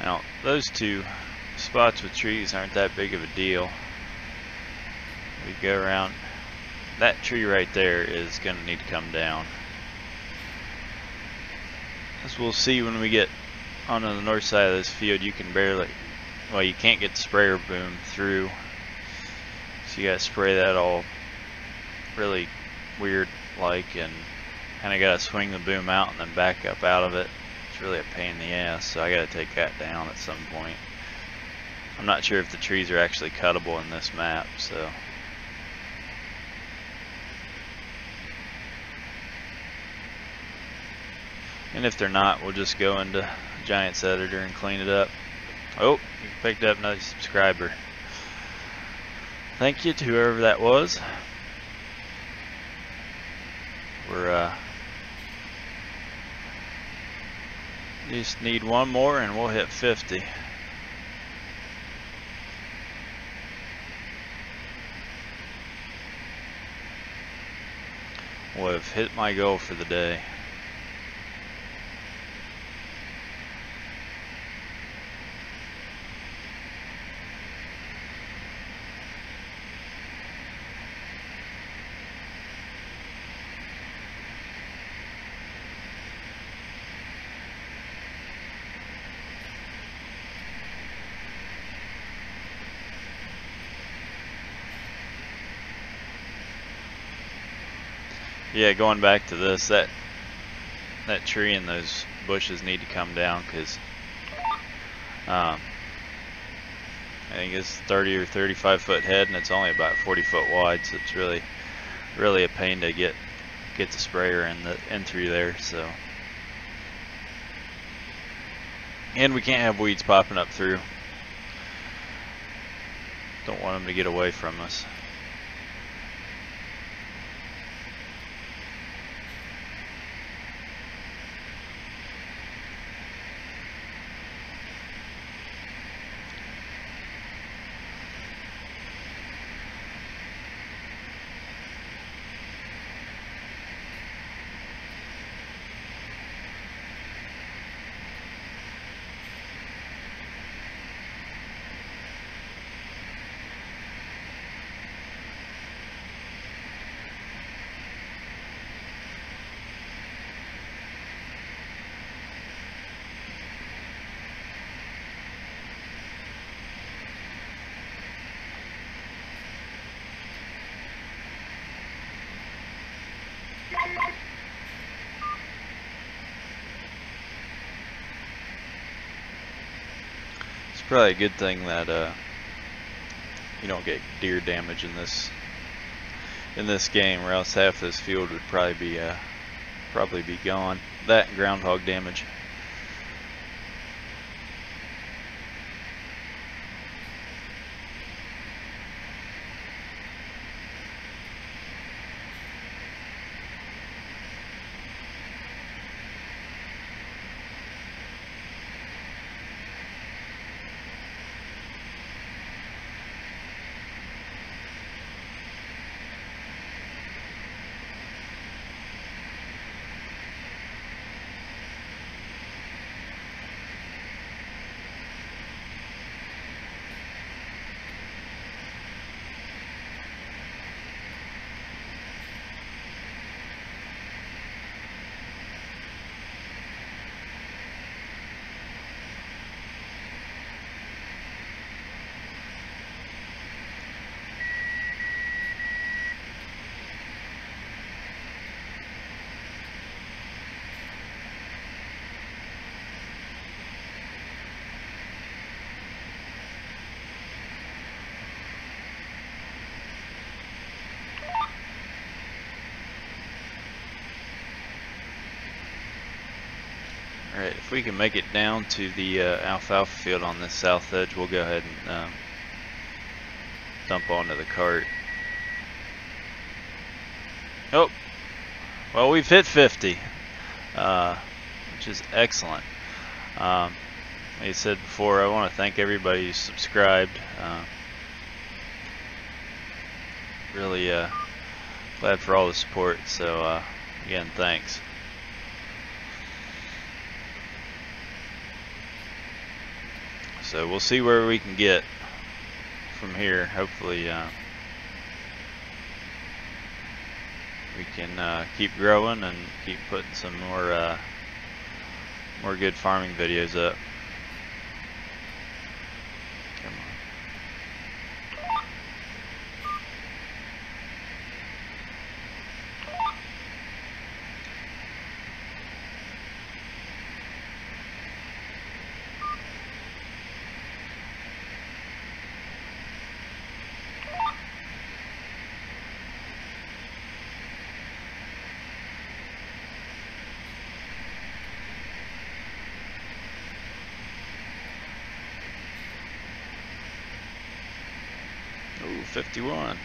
Now, those two spots with trees aren't that big of a deal. We go around, that tree right there is going to need to come down. As we'll see when we get onto the north side of this field, you can barely, well, you can't get the sprayer boom through. So you got to spray that all really weird like, and kind of got to swing the boom out and then back up out of it. It's really a pain in the ass, so I got to take that down at some point. I'm not sure if the trees are actually cuttable in this map, so. And if they're not, we'll just go into Giants Editor and clean it up. Oh, you picked up another subscriber. Thank you to whoever that was. We're just need one more and we'll hit 50. We'll have hit my goal for the day. Yeah, going back to this, that tree and those bushes need to come down, because I think it's 30 or 35 foot head and it's only about 40 foot wide, so it's really a pain to get the sprayer in through there. So, and we can't have weeds popping up through. Don't want them to get away from us. It's probably a good thing that you don't get deer damage in this game, or else half this field would probably be gone. That and groundhog damage. Alright, if we can make it down to the alfalfa field on this south edge, we'll go ahead and dump onto the cart. Oh, well, we've hit 50, which is excellent. Like I said before, I want to thank everybody who subscribed. Really glad for all the support, so again, thanks. So we'll see where we can get from here. Hopefully we can keep growing and keep putting some more good farming videos up. Come on. Ooh, 51.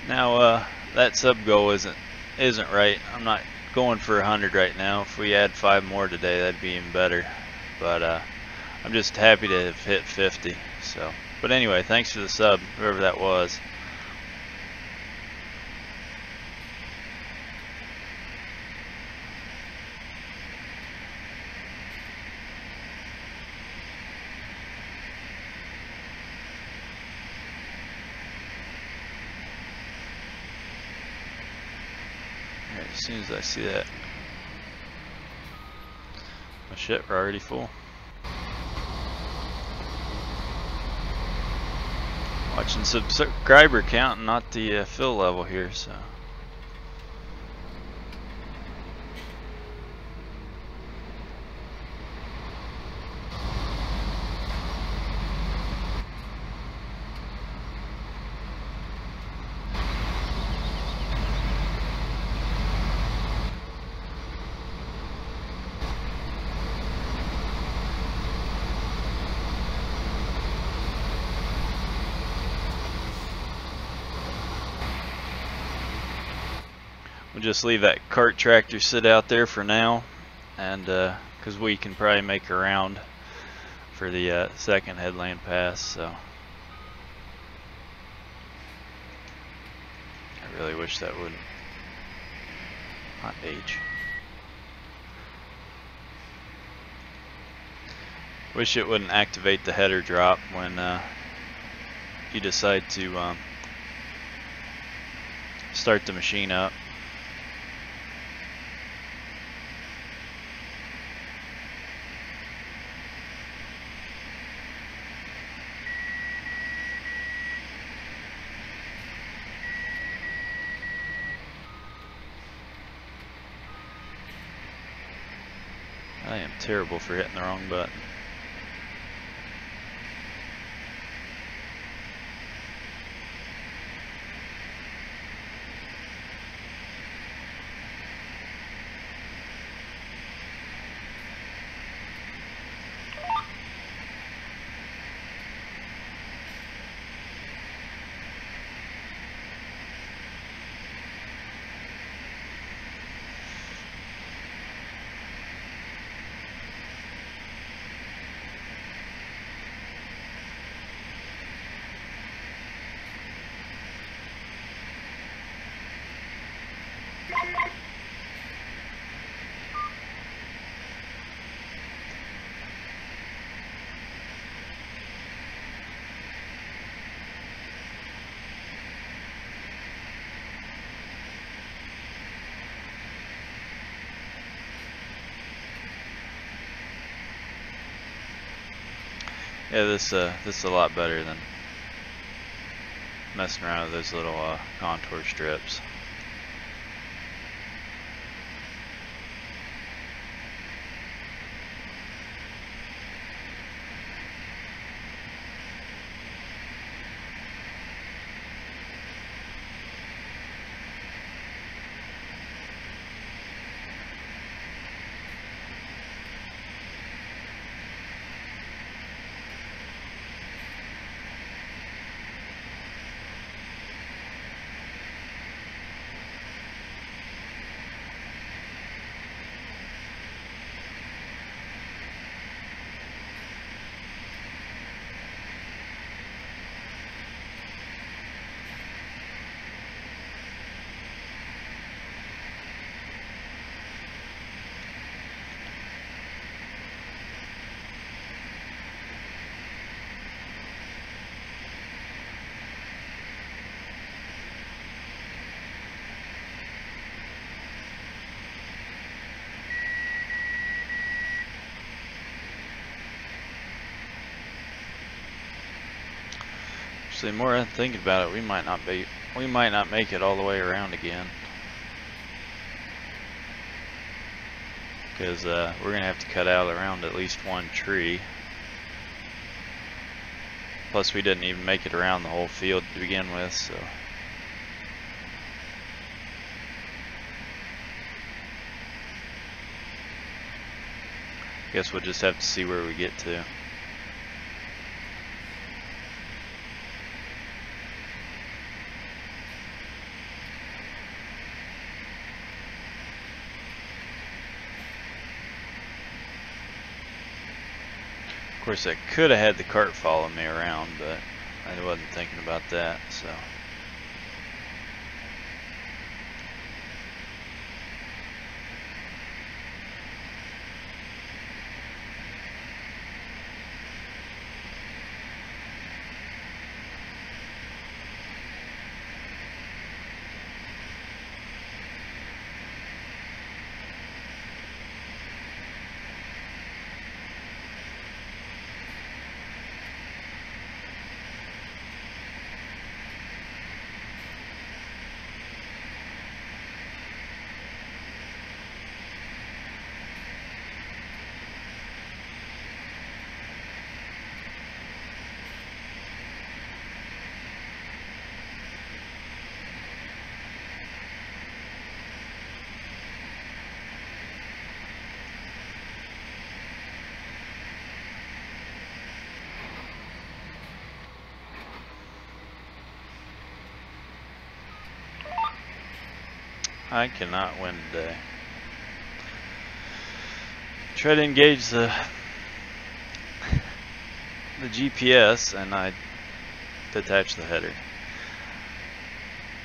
Now that sub goal isn't right. I'm not going for 100 right now. If we add 5 more today, that'd be even better. But I'm just happy to have hit 50. So, but anyway, thanks for the sub, whoever that was. As soon as I see that, oh shit, we're already full. Watching subscriber count and not the fill level here, so. We'll just leave that cart tractor sit out there for now, and because we can probably make a round for the second headland pass. So I really wish that wouldn't. Hot H. Wish it wouldn't activate the header drop when you decide to start the machine up. I am terrible for hitting the wrong button. Yeah, this is a lot better than messing around with those little contour strips. Actually, the more I'm thinking about it, we might not make it all the way around again. Because we're gonna have to cut out around at least one tree. Plus, we didn't even make it around the whole field to begin with, so. Guess we'll just have to see where we get to. Of course, I could have had the cart follow me around, but I wasn't thinking about that, so. I cannot win today. Try to engage the GPS and I detach the header.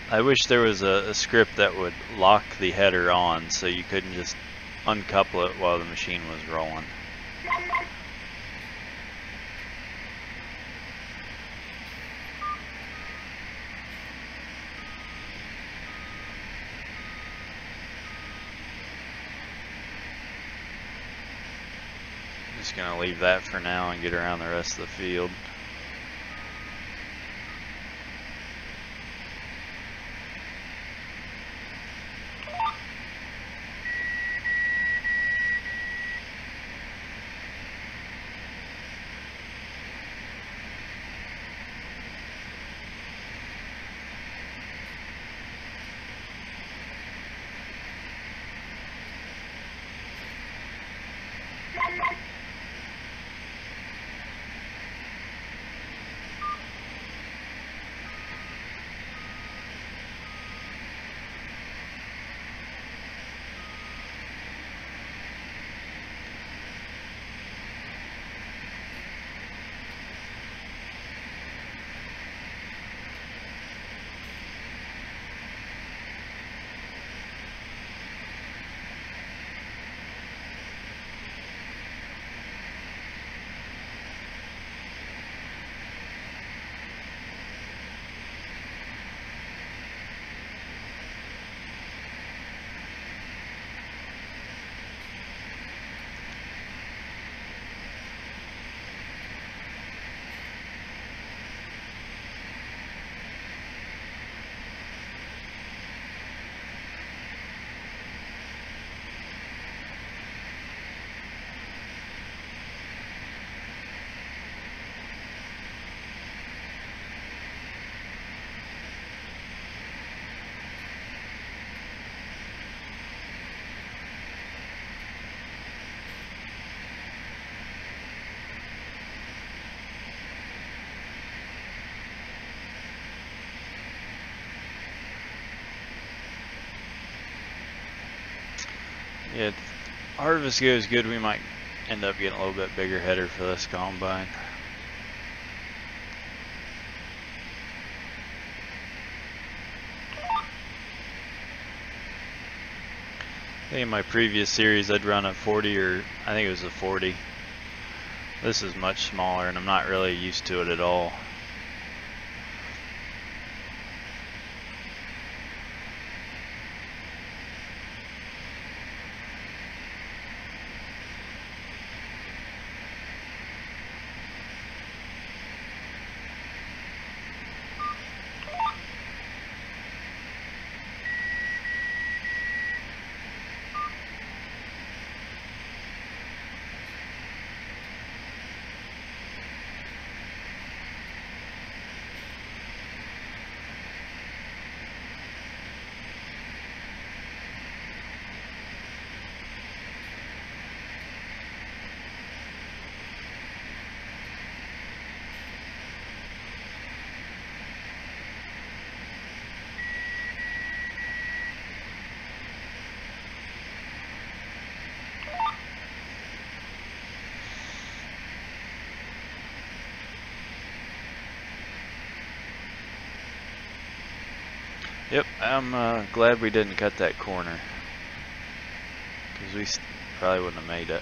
I wish there was a script that would lock the header on so you couldn't just uncouple it while the machine was rolling. Just gonna leave that for now and get around the rest of the field. Yeah, if harvest goes good, we might end up getting a little bit bigger header for this combine. I think in my previous series I'd run a 40, or I think it was a 40. This is much smaller and I'm not really used to it at all. Yep, I'm glad we didn't cut that corner, because we probably wouldn't have made it.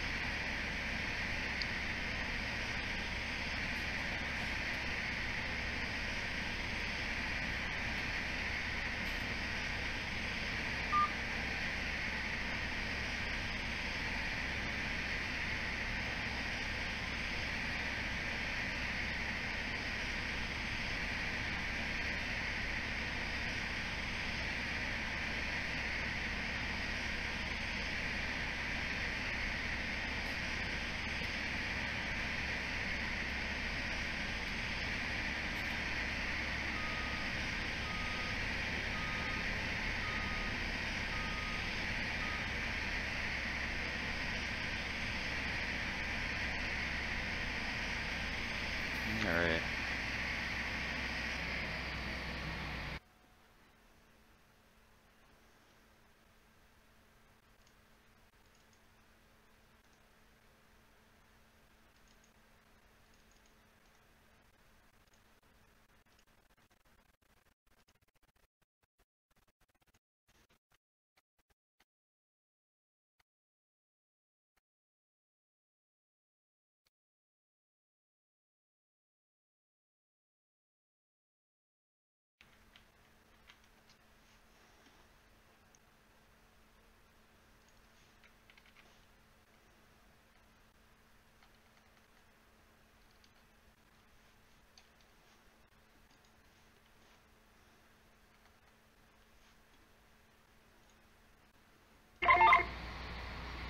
Alright.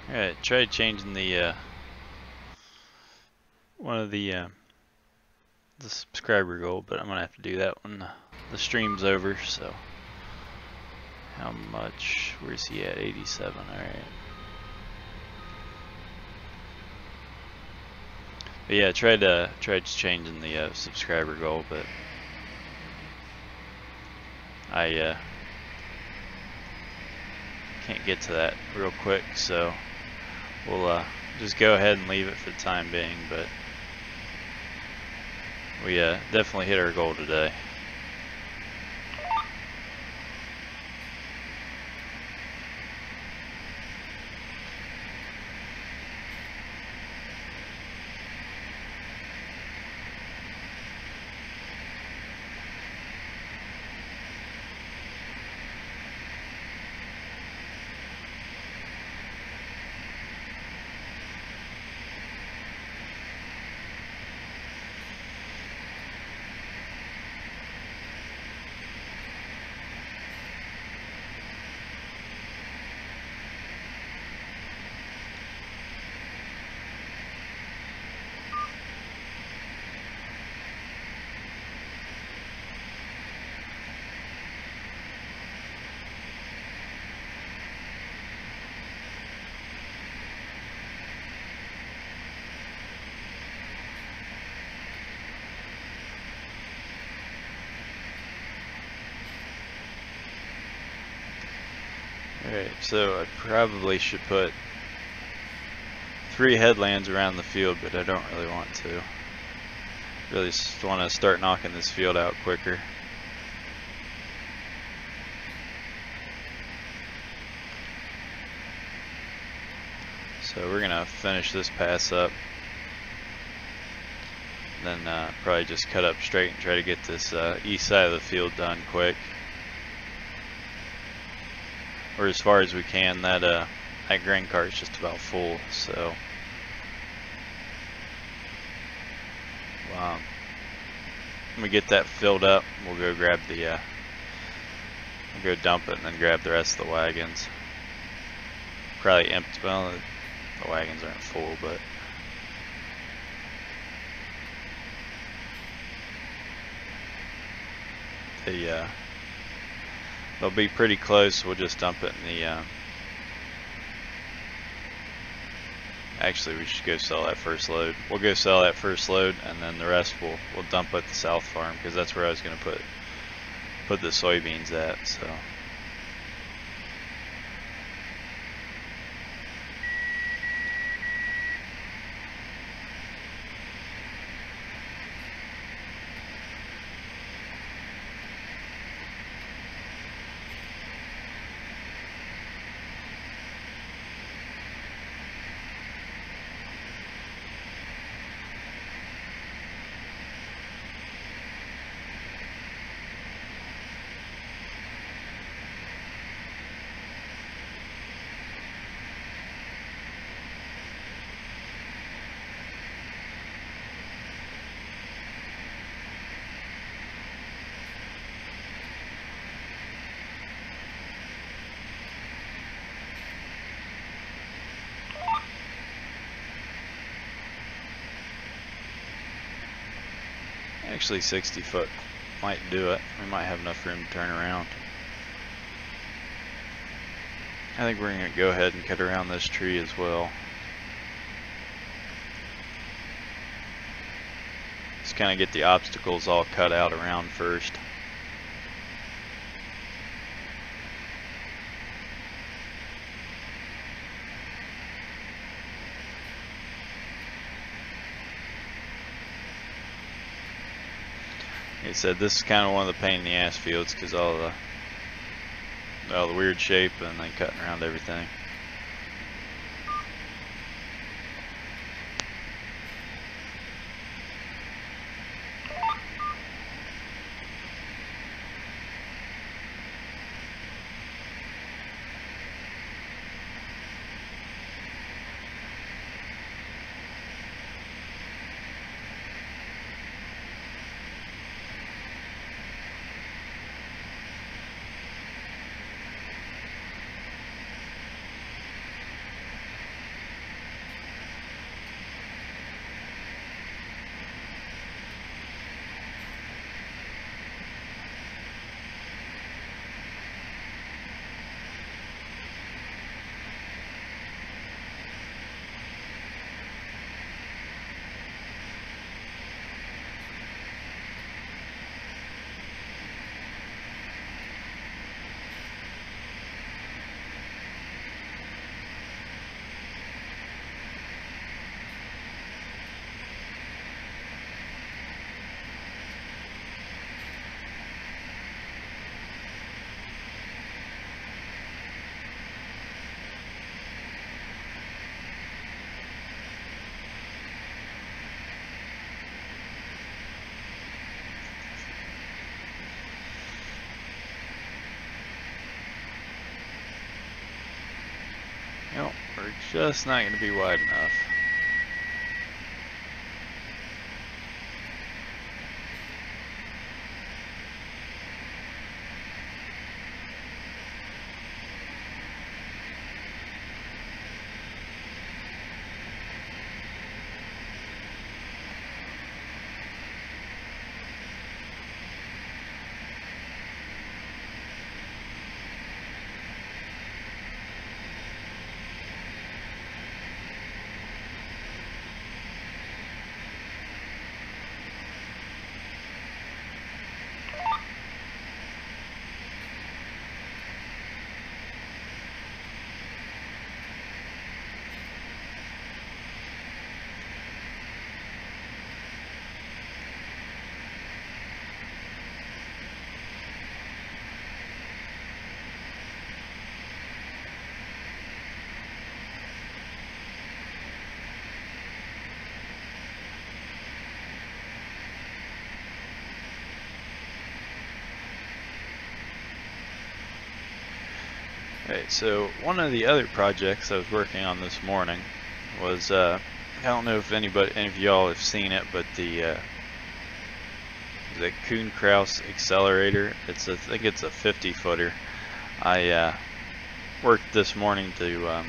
Alright, tried changing the one of the subscriber goal, but I'm gonna have to do that when the stream's over. So, how much? Where's he at? 87. All right. But yeah, tried changing the subscriber goal, but I can't get to that real quick. So we'll just go ahead and leave it for the time being. But we definitely hit our goal today. Alright, so I probably should put 3 headlands around the field, but I don't really want to. Really just want to start knocking this field out quicker. So we're gonna finish this pass up, then probably just cut up straight and try to get this east side of the field done quick, or as far as we can. That grain cart is just about full, so when we get that filled up, we'll go grab the we'll go dump it and then grab the rest of the wagons. Probably empty. Well, the wagons aren't full, but they'll be pretty close. We'll just dump it in the actually, we should go sell that first load. We'll go sell that first load, and then the rest we'll dump at the south farm, because that's where I was going to put the soybeans at. So Actually 60 foot might do it. We might have enough room to turn around. I think we're going to go ahead and cut around this tree as well. Just kind of get the obstacles all cut out around first. Like I said, this is kind of one of the pain in the ass fields because all the weird shape and then cutting around everything. Nope, we're just not going to be wide enough. Okay, so one of the other projects I was working on this morning was, I don't know if any of y'all have seen it, but the Kuhn Krause accelerator. I think it's a 50 footer. I worked this morning to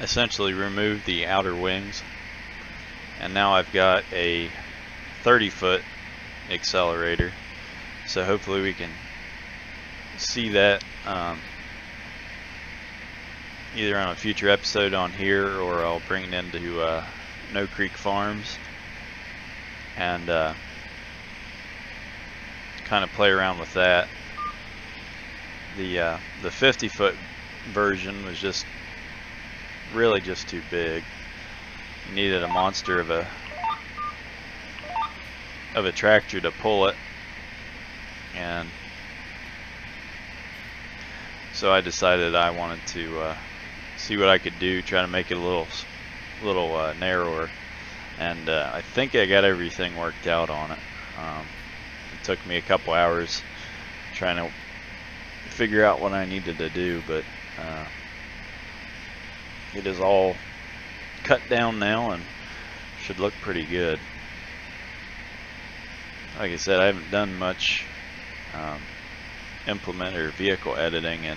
essentially remove the outer wings, and now I've got a 30-foot accelerator. So hopefully we can see that either on a future episode on here, or I'll bring it into No Creek Farms and kind of play around with that. The 50-foot version was just really just too big. You needed a monster of a tractor to pull it, and so I decided I wanted to see what I could do, try to make it a little narrower, and I think I got everything worked out on it. It took me a couple hours trying to figure out what I needed to do, but it is all cut down now and should look pretty good. Like I said, I haven't done much implement or vehicle editing in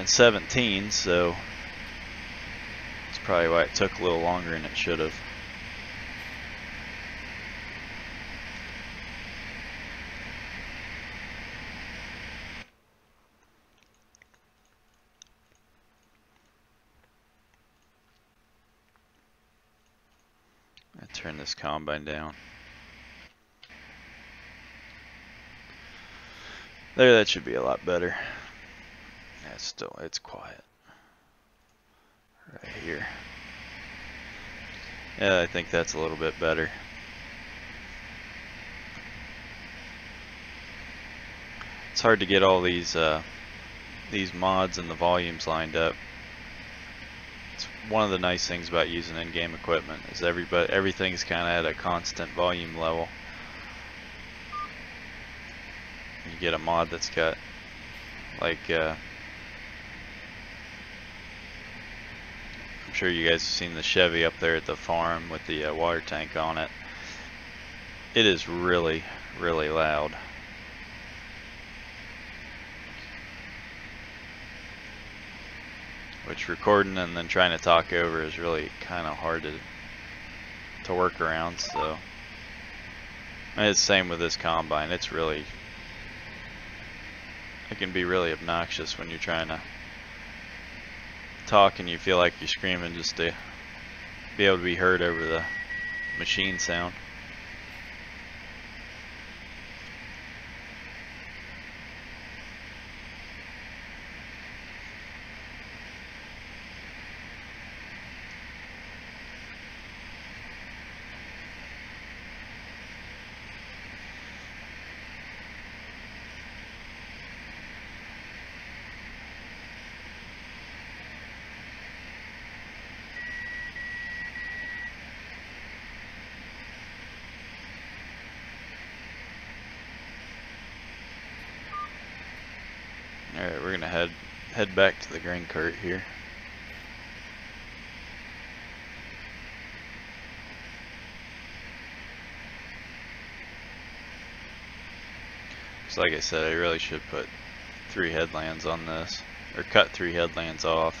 17, so it's Probably why it took a little longer than it should have. I turn this combine down. There, that should be a lot better. Yeah, it's quiet. Right here. Yeah, I think that's a little bit better. It's hard to get all these mods and the volumes lined up. It's one of the nice things about using in-game equipment is everything's kind of at a constant volume level. You get a mod that's got like I'm sure you guys have seen the Chevy up there at the farm with the water tank on it. It is really, really loud. Which recording and then trying to talk over is really kind of hard to work around. So and it's the same with this combine. It can be really obnoxious when you're trying to talk and you feel like you're screaming just to be able to be heard over the machine sound. Alright, we're gonna head back to the grain cart here. So like I said, I really should put 3 headlands on this, or cut 3 headlands off.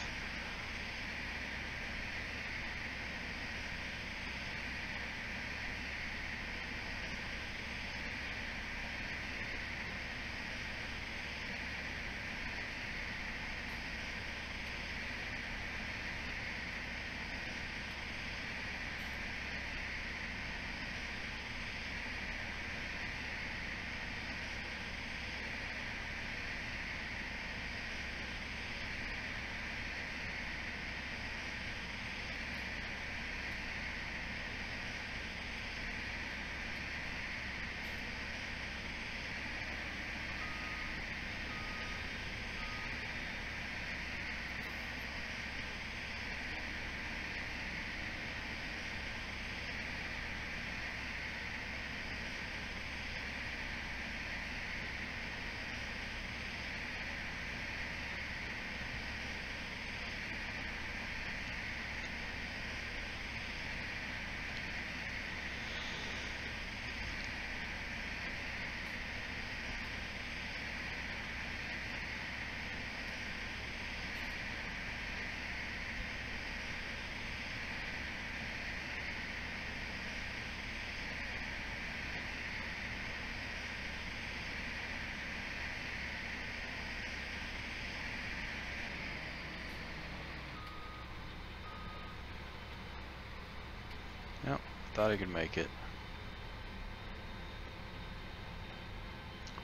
Yep, thought I could make it.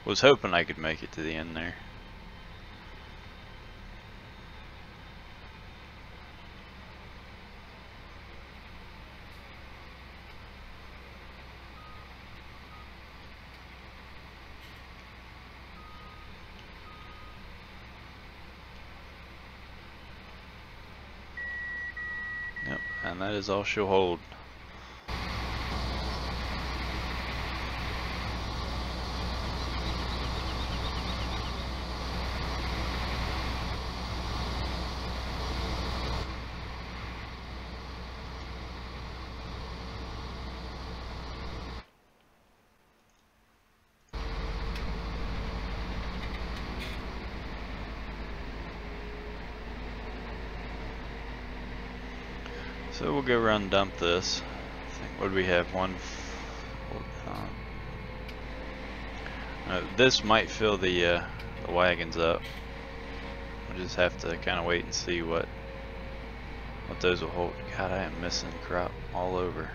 Was hoping I could make it to the end there. Yep, and that is all she'll hold. So we'll go run dump this. What do we have? This might fill the wagons up. We'll just have to kind of wait and see what those will hold. God, I am missing crop all over.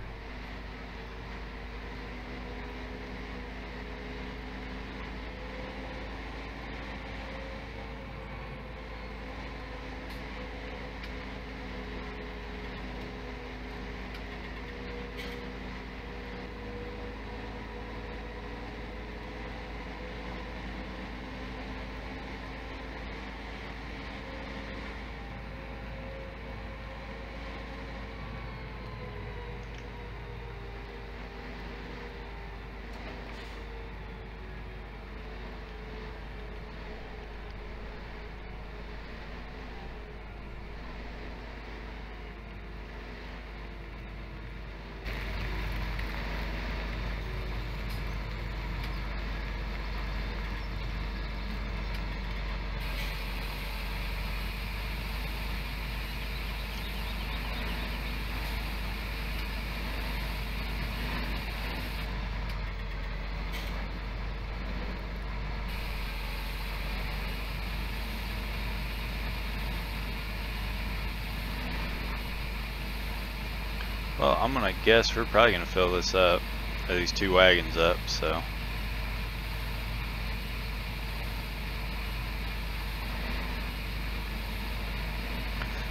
Well, I'm gonna guess we're probably gonna fill this up, these 2 wagons up, so.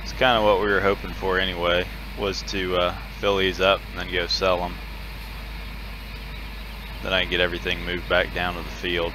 It's kind of what we were hoping for anyway, was to fill these up and then go sell them. Then I can get everything moved back down to the field.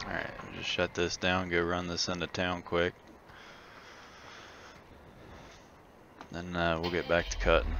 Alright, just shut this down, go run this into town quick. Then we'll get back to cutting.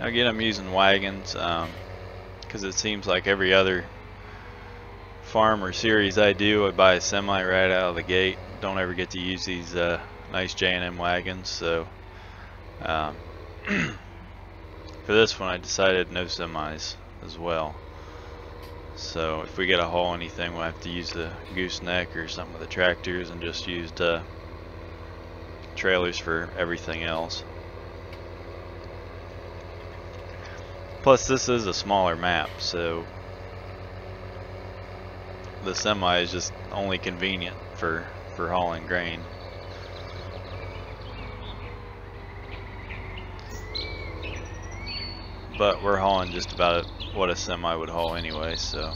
Again, I'm using wagons because it seems like every other farm or series I do, I buy a semi right out of the gate. Don't ever get to use these nice J&M wagons, so for this one I decided no semis as well. So if we gotta haul anything, we'll have to use the gooseneck or something with the tractors and just use trailers for everything else. Plus, this is a smaller map, so the semi is just only convenient for hauling grain. But we're hauling just about what a semi would haul anyway, so.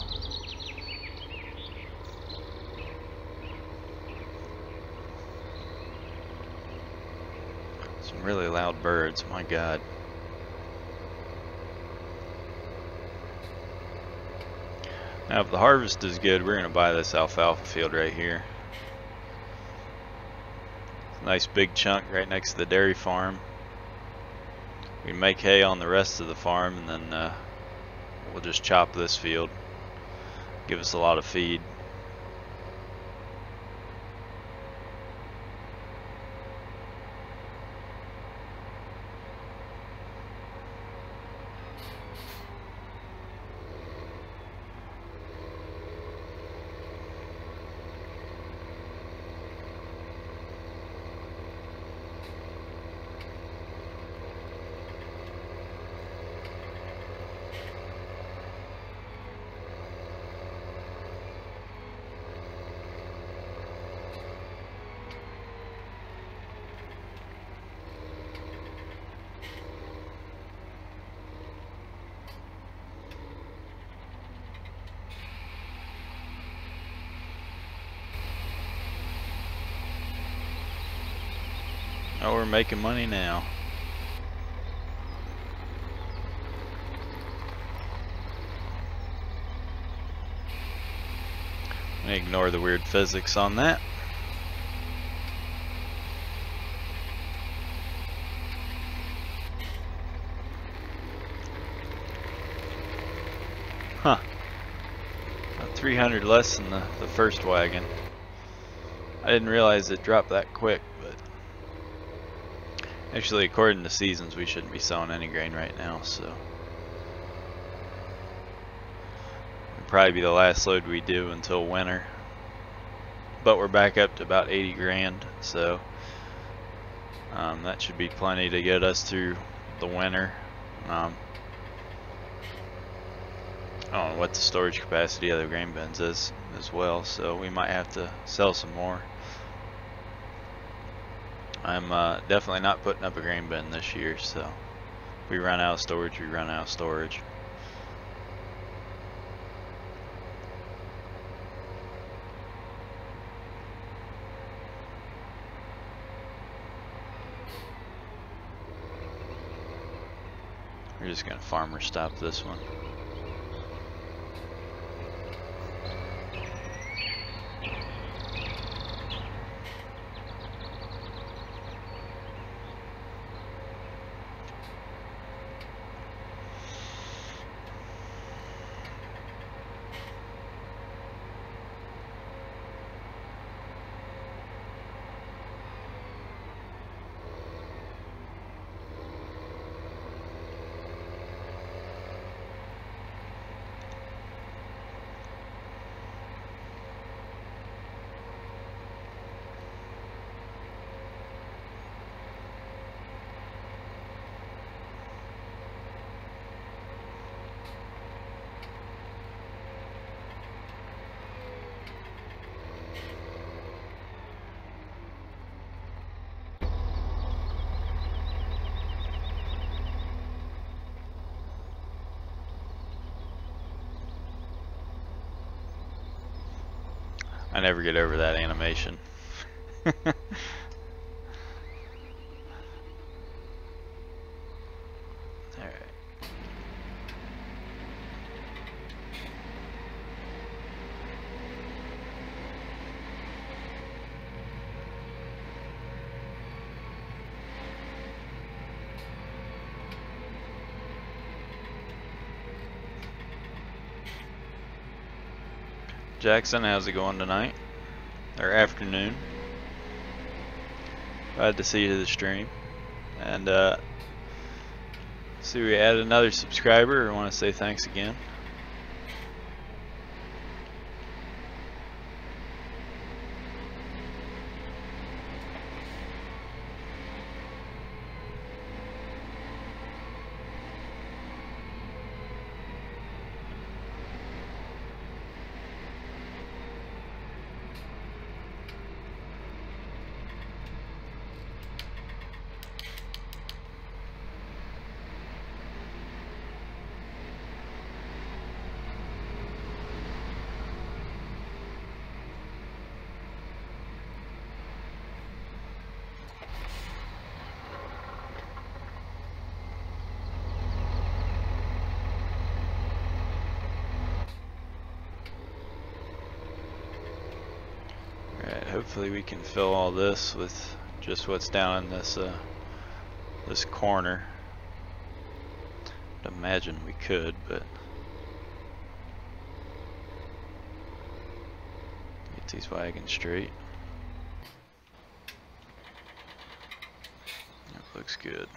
Some really loud birds, my God. Now if the harvest is good, we're going to buy this alfalfa field right here. Nice big chunk right next to the dairy farm. We can make hay on the rest of the farm, and then we'll just chop this field. Give us a lot of feed. Oh, we're making money now. Ignore the weird physics on that. Huh. 300 less than the first wagon. I didn't realize it dropped that quick, but actually according to seasons we shouldn't be sowing any grain right now, so it'll probably be the last load we do until winter. But we're back up to about 80 grand, so that should be plenty to get us through the winter. I don't know what the storage capacity of the grain bins is as well, so we might have to sell some more. I'm definitely not putting up a grain bin this year, so if we run out of storage, we run out of storage. We're just gonna farmer stop this one. I never get over that animation. Alright. Jackson, how's it going tonight? Or afternoon? Glad to see you to the stream. And see, we added another subscriber. I want to say thanks again. Hopefully we can fill all this with just what's down in this this corner. I'd imagine we could, but get these wagons straight. That looks good.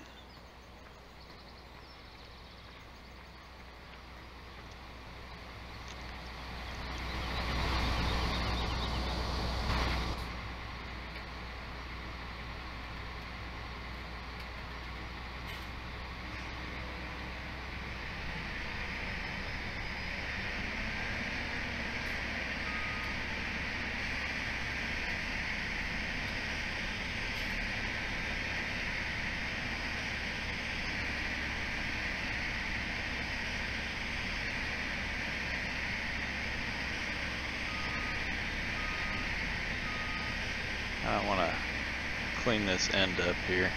I don't want to clean this end up here.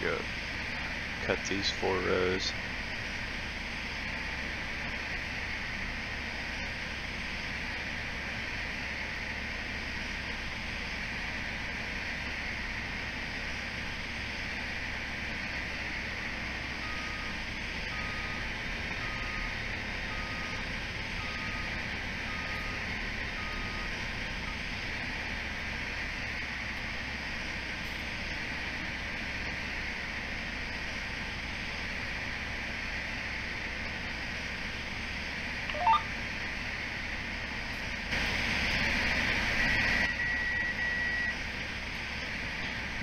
Go cut these 4 rows.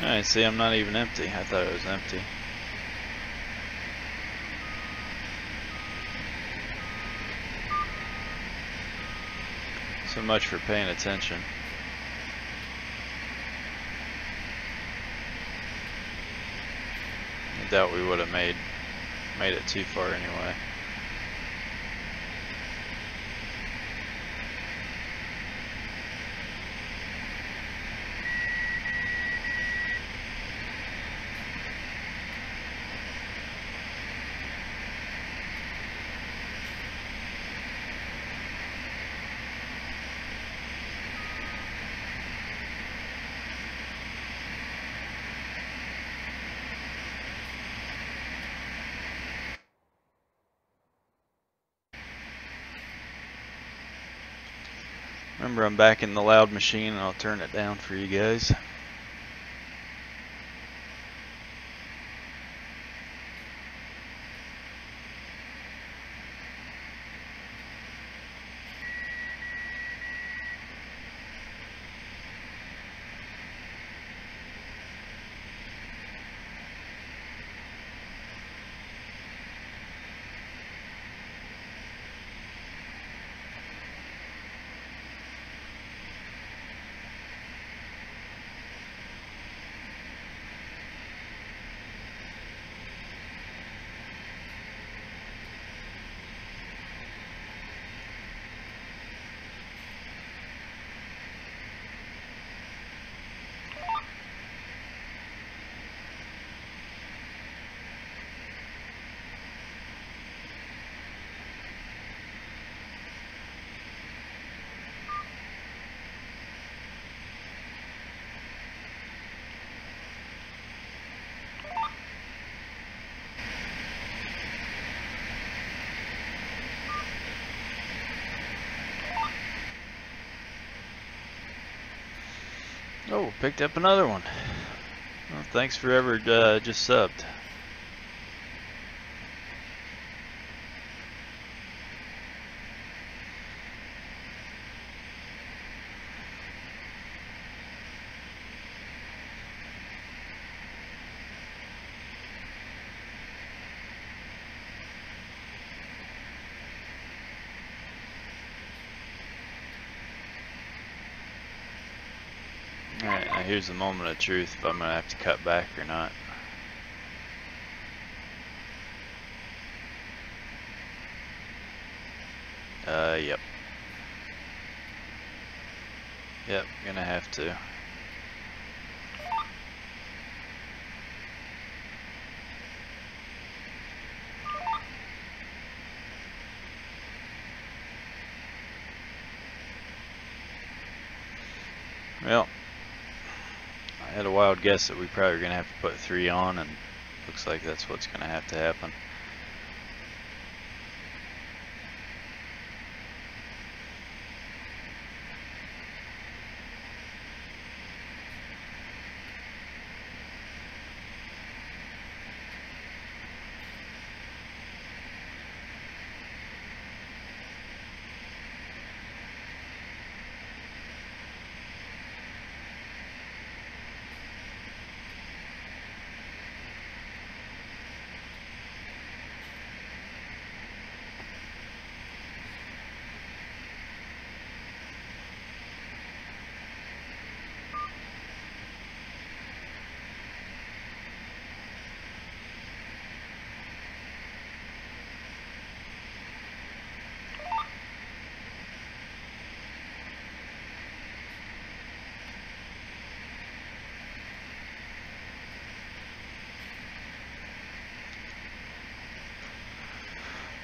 Alright, see, I'm not even empty. I thought it was empty. So much for paying attention. I doubt we would have made it too far anyway. Remember, I'm back in the loud machine, and I'll turn it down for you guys. Oh, picked up another one. Well, thanks for ever just subbed. Alright, now here's the moment of truth if I'm going to have to cut back or not. Yep. Yep, gonna have to. Well, I had a wild guess that we probably are going to have to put 3 on, and looks like that's what's going to have to happen.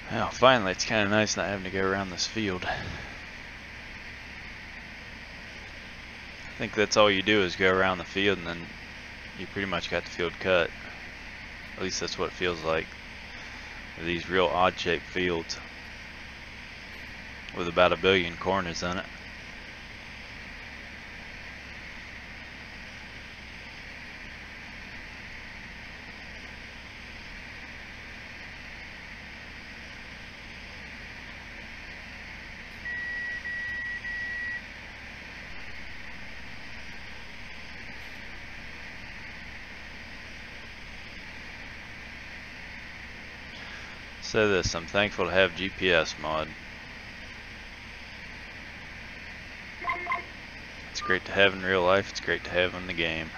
Well, finally, it's kind of nice not having to go around this field. I think that's all you do is go around the field, and then you pretty much got the field cut. At least that's what it feels like. These real odd-shaped fields with about 1 billion corners in it. Say this, I'm thankful to have GPS mod. It's great to have in real life, it's great to have in the game.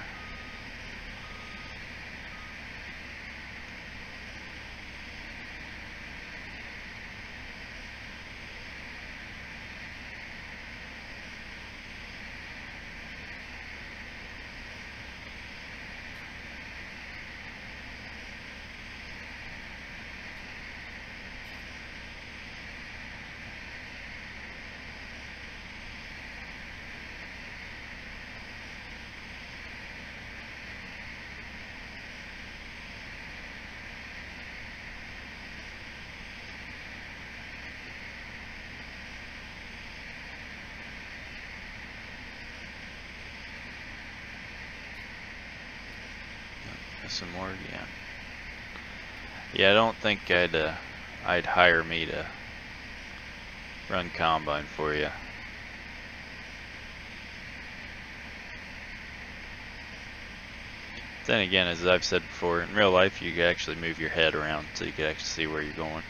Some more again. Yeah, I don't think I'd hire me to run combine for you. Then again, as I've said before, in real life you can actually move your head around so you can actually see where you're going.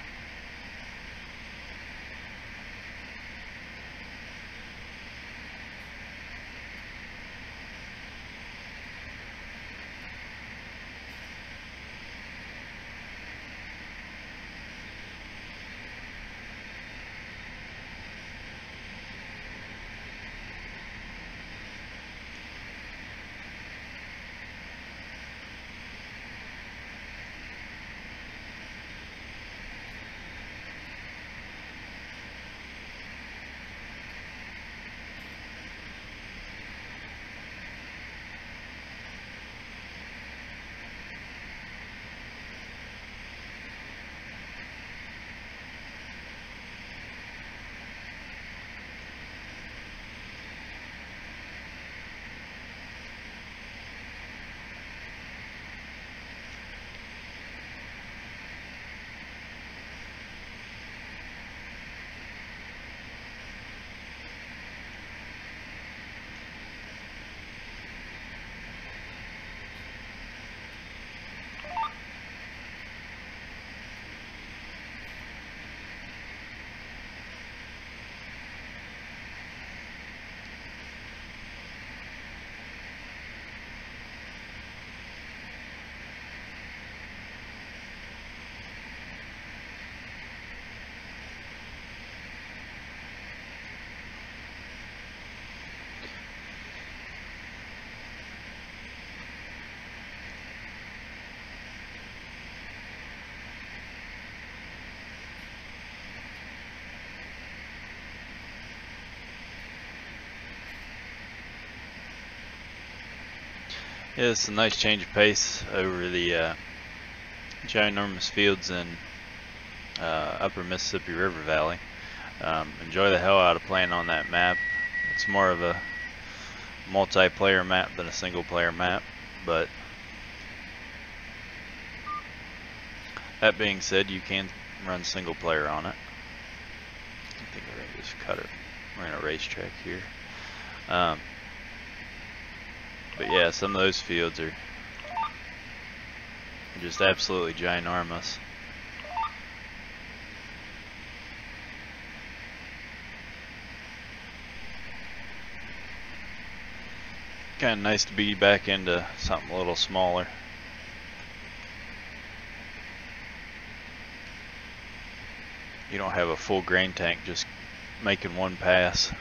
Yeah, it's a nice change of pace over the ginormous fields in upper Mississippi River Valley. Enjoy the hell out of playing on that map. It's more of a multiplayer map than a single player map, but that being said, you can run single player on it. I think we're gonna just cut it. We're in a racetrack here. But yeah, some of those fields are just absolutely ginormous. Kind of nice to be back into something a little smaller. You don't have a full grain tank just making one pass.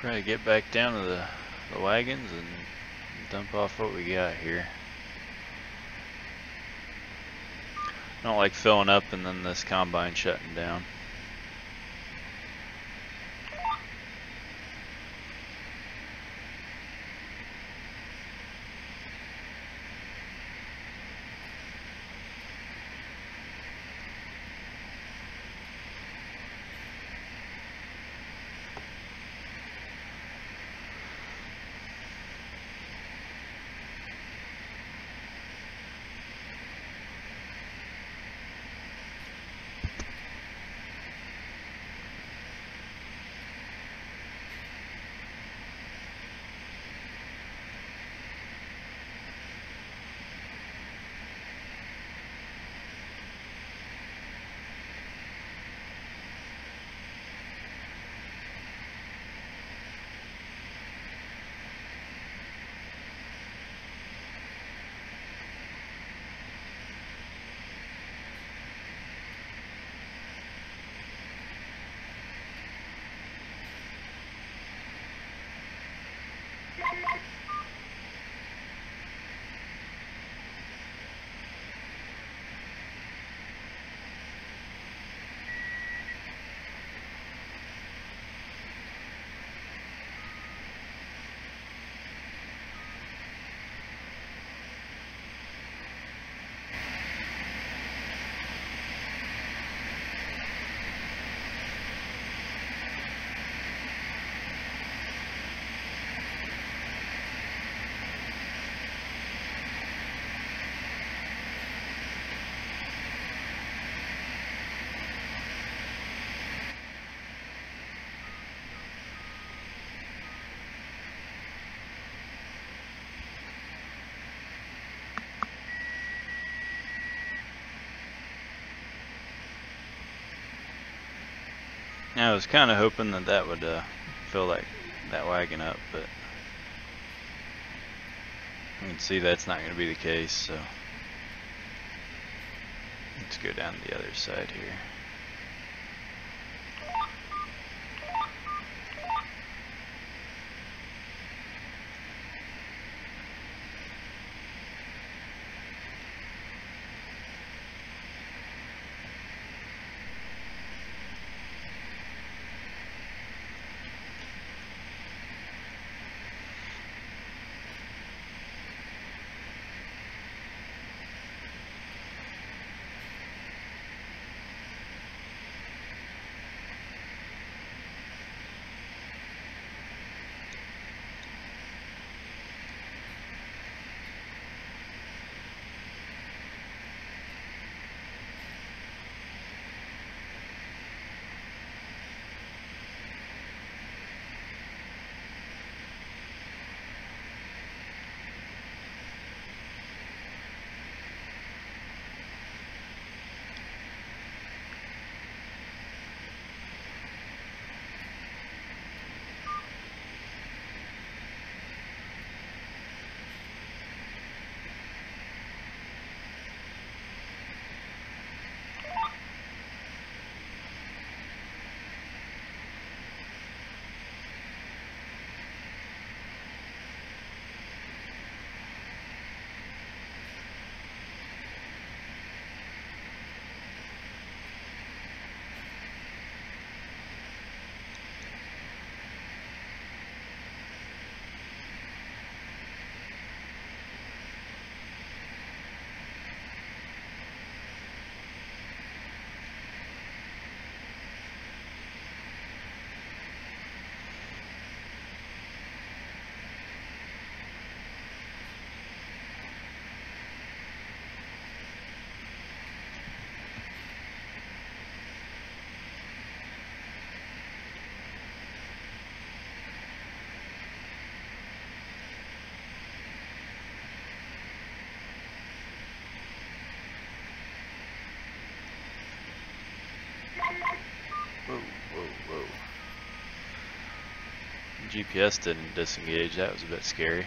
Probably get back down to the wagons and dump off what we got here. I don't like filling up and then this combine shutting down. Yeah, I was kind of hoping that that would fill that wagon up, but you can see that's not going to be the case, so let's go down the other side here. Whoa, whoa, whoa. GPS didn't disengage, that was a bit scary.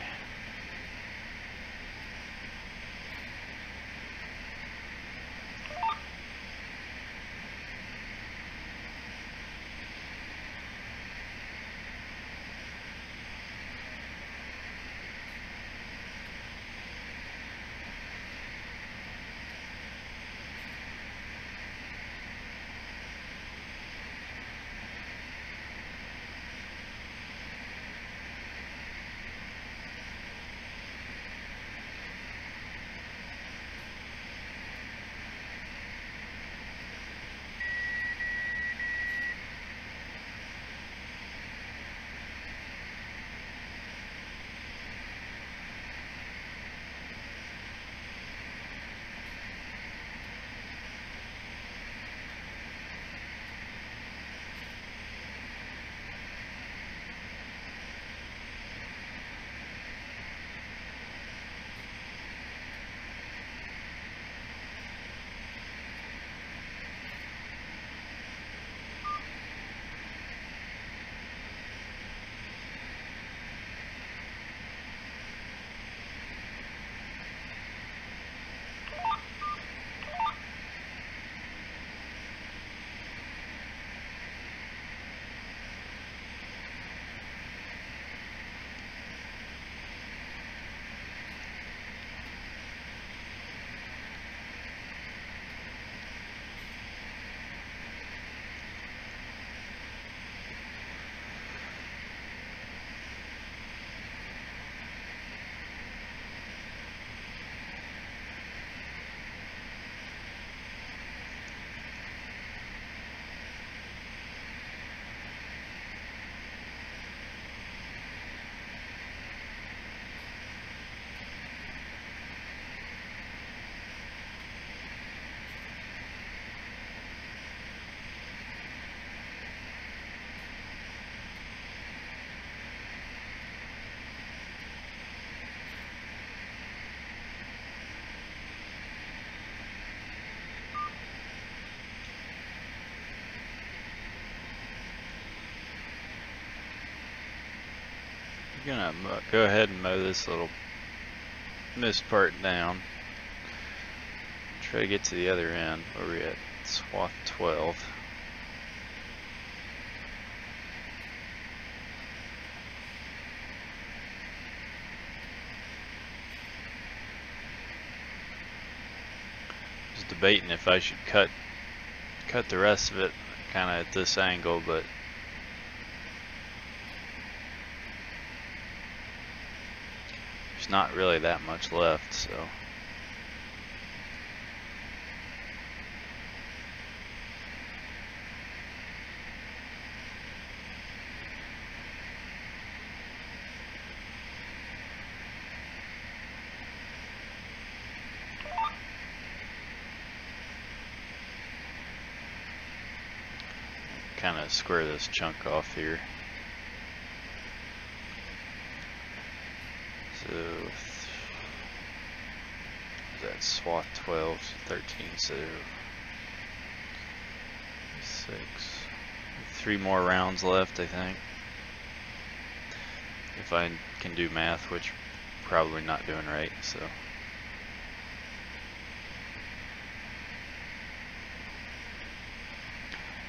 gonna go ahead and mow this little missed part down. Try to get to the other end where we're at swath 12. Just debating if I should cut the rest of it kind of at this angle, but there's not really that much left, so. Kind of square this chunk off here. So that's swath 12, 13, so 6. 3 more rounds left, I think. If I can do math, which probably not doing right, so.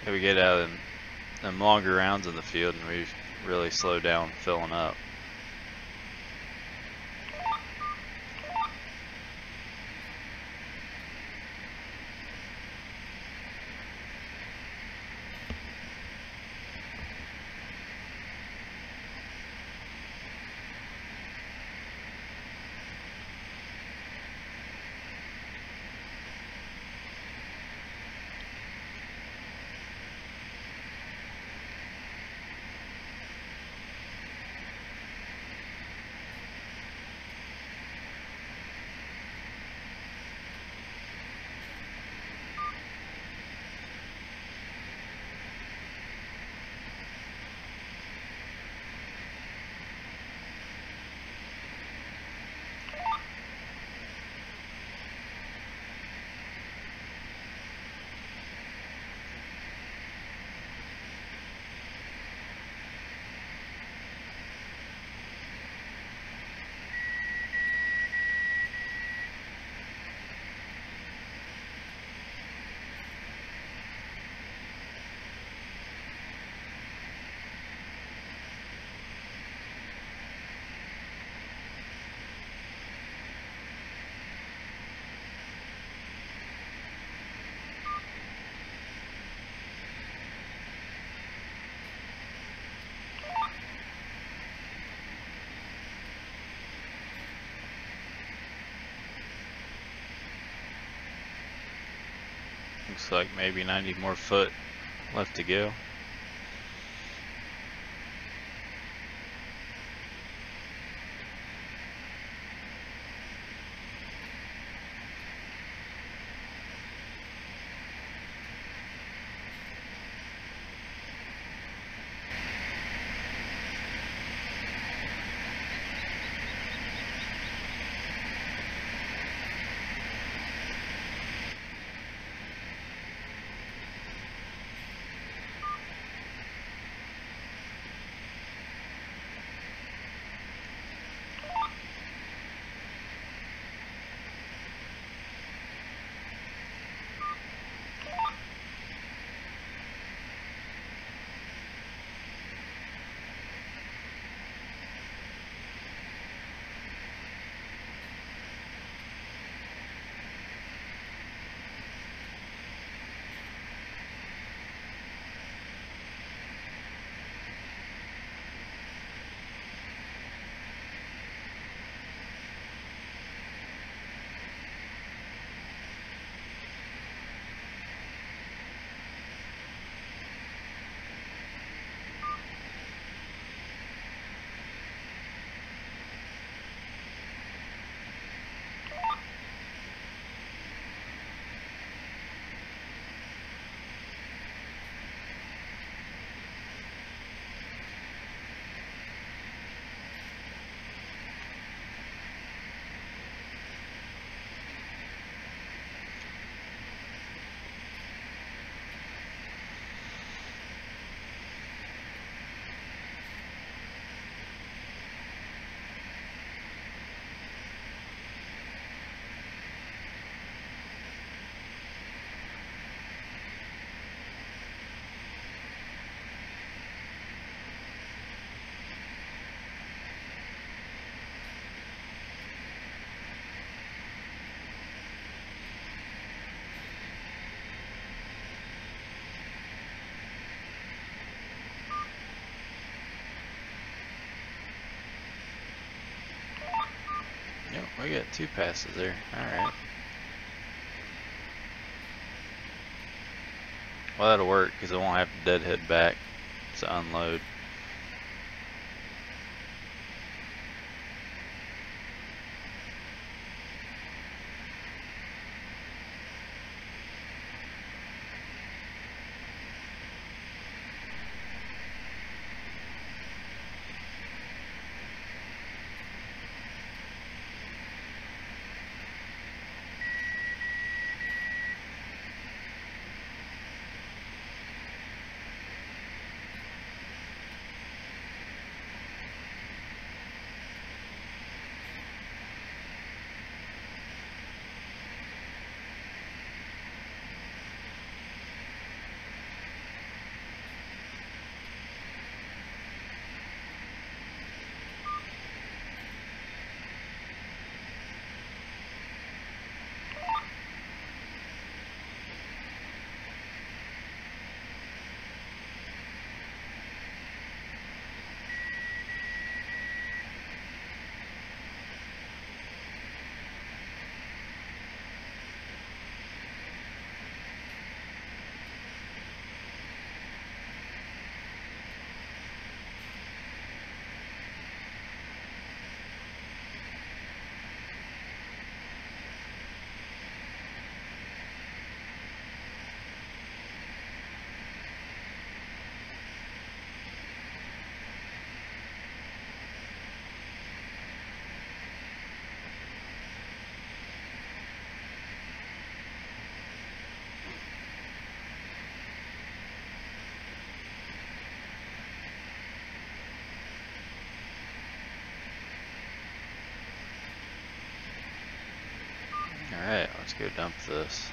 If we get out in them longer rounds in the field and we really slow down filling up. Looks like maybe 90 more foot left to go. we got 2 passes there. Alright. Well, that'll work because I won't have to deadhead back to unload. Alright, let's go dump this.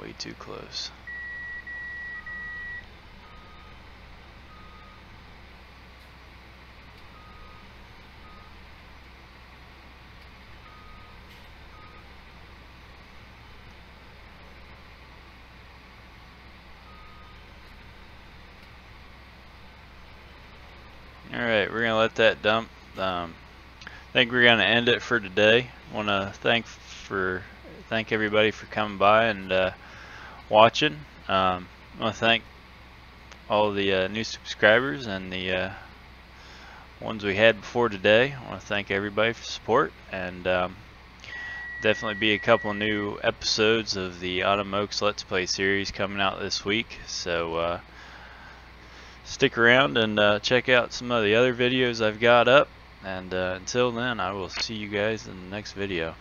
Way too close. Alright, we're gonna let that dump. I think we're gonna end it for today. Want to thank everybody for coming by and watching. I want to thank all the new subscribers and the ones we had before today. I want to thank everybody for support, and definitely be a couple of new episodes of the Autumn Oaks Let's Play series coming out this week. So stick around and check out some of the other videos I've got up. And until then, I will see you guys in the next video.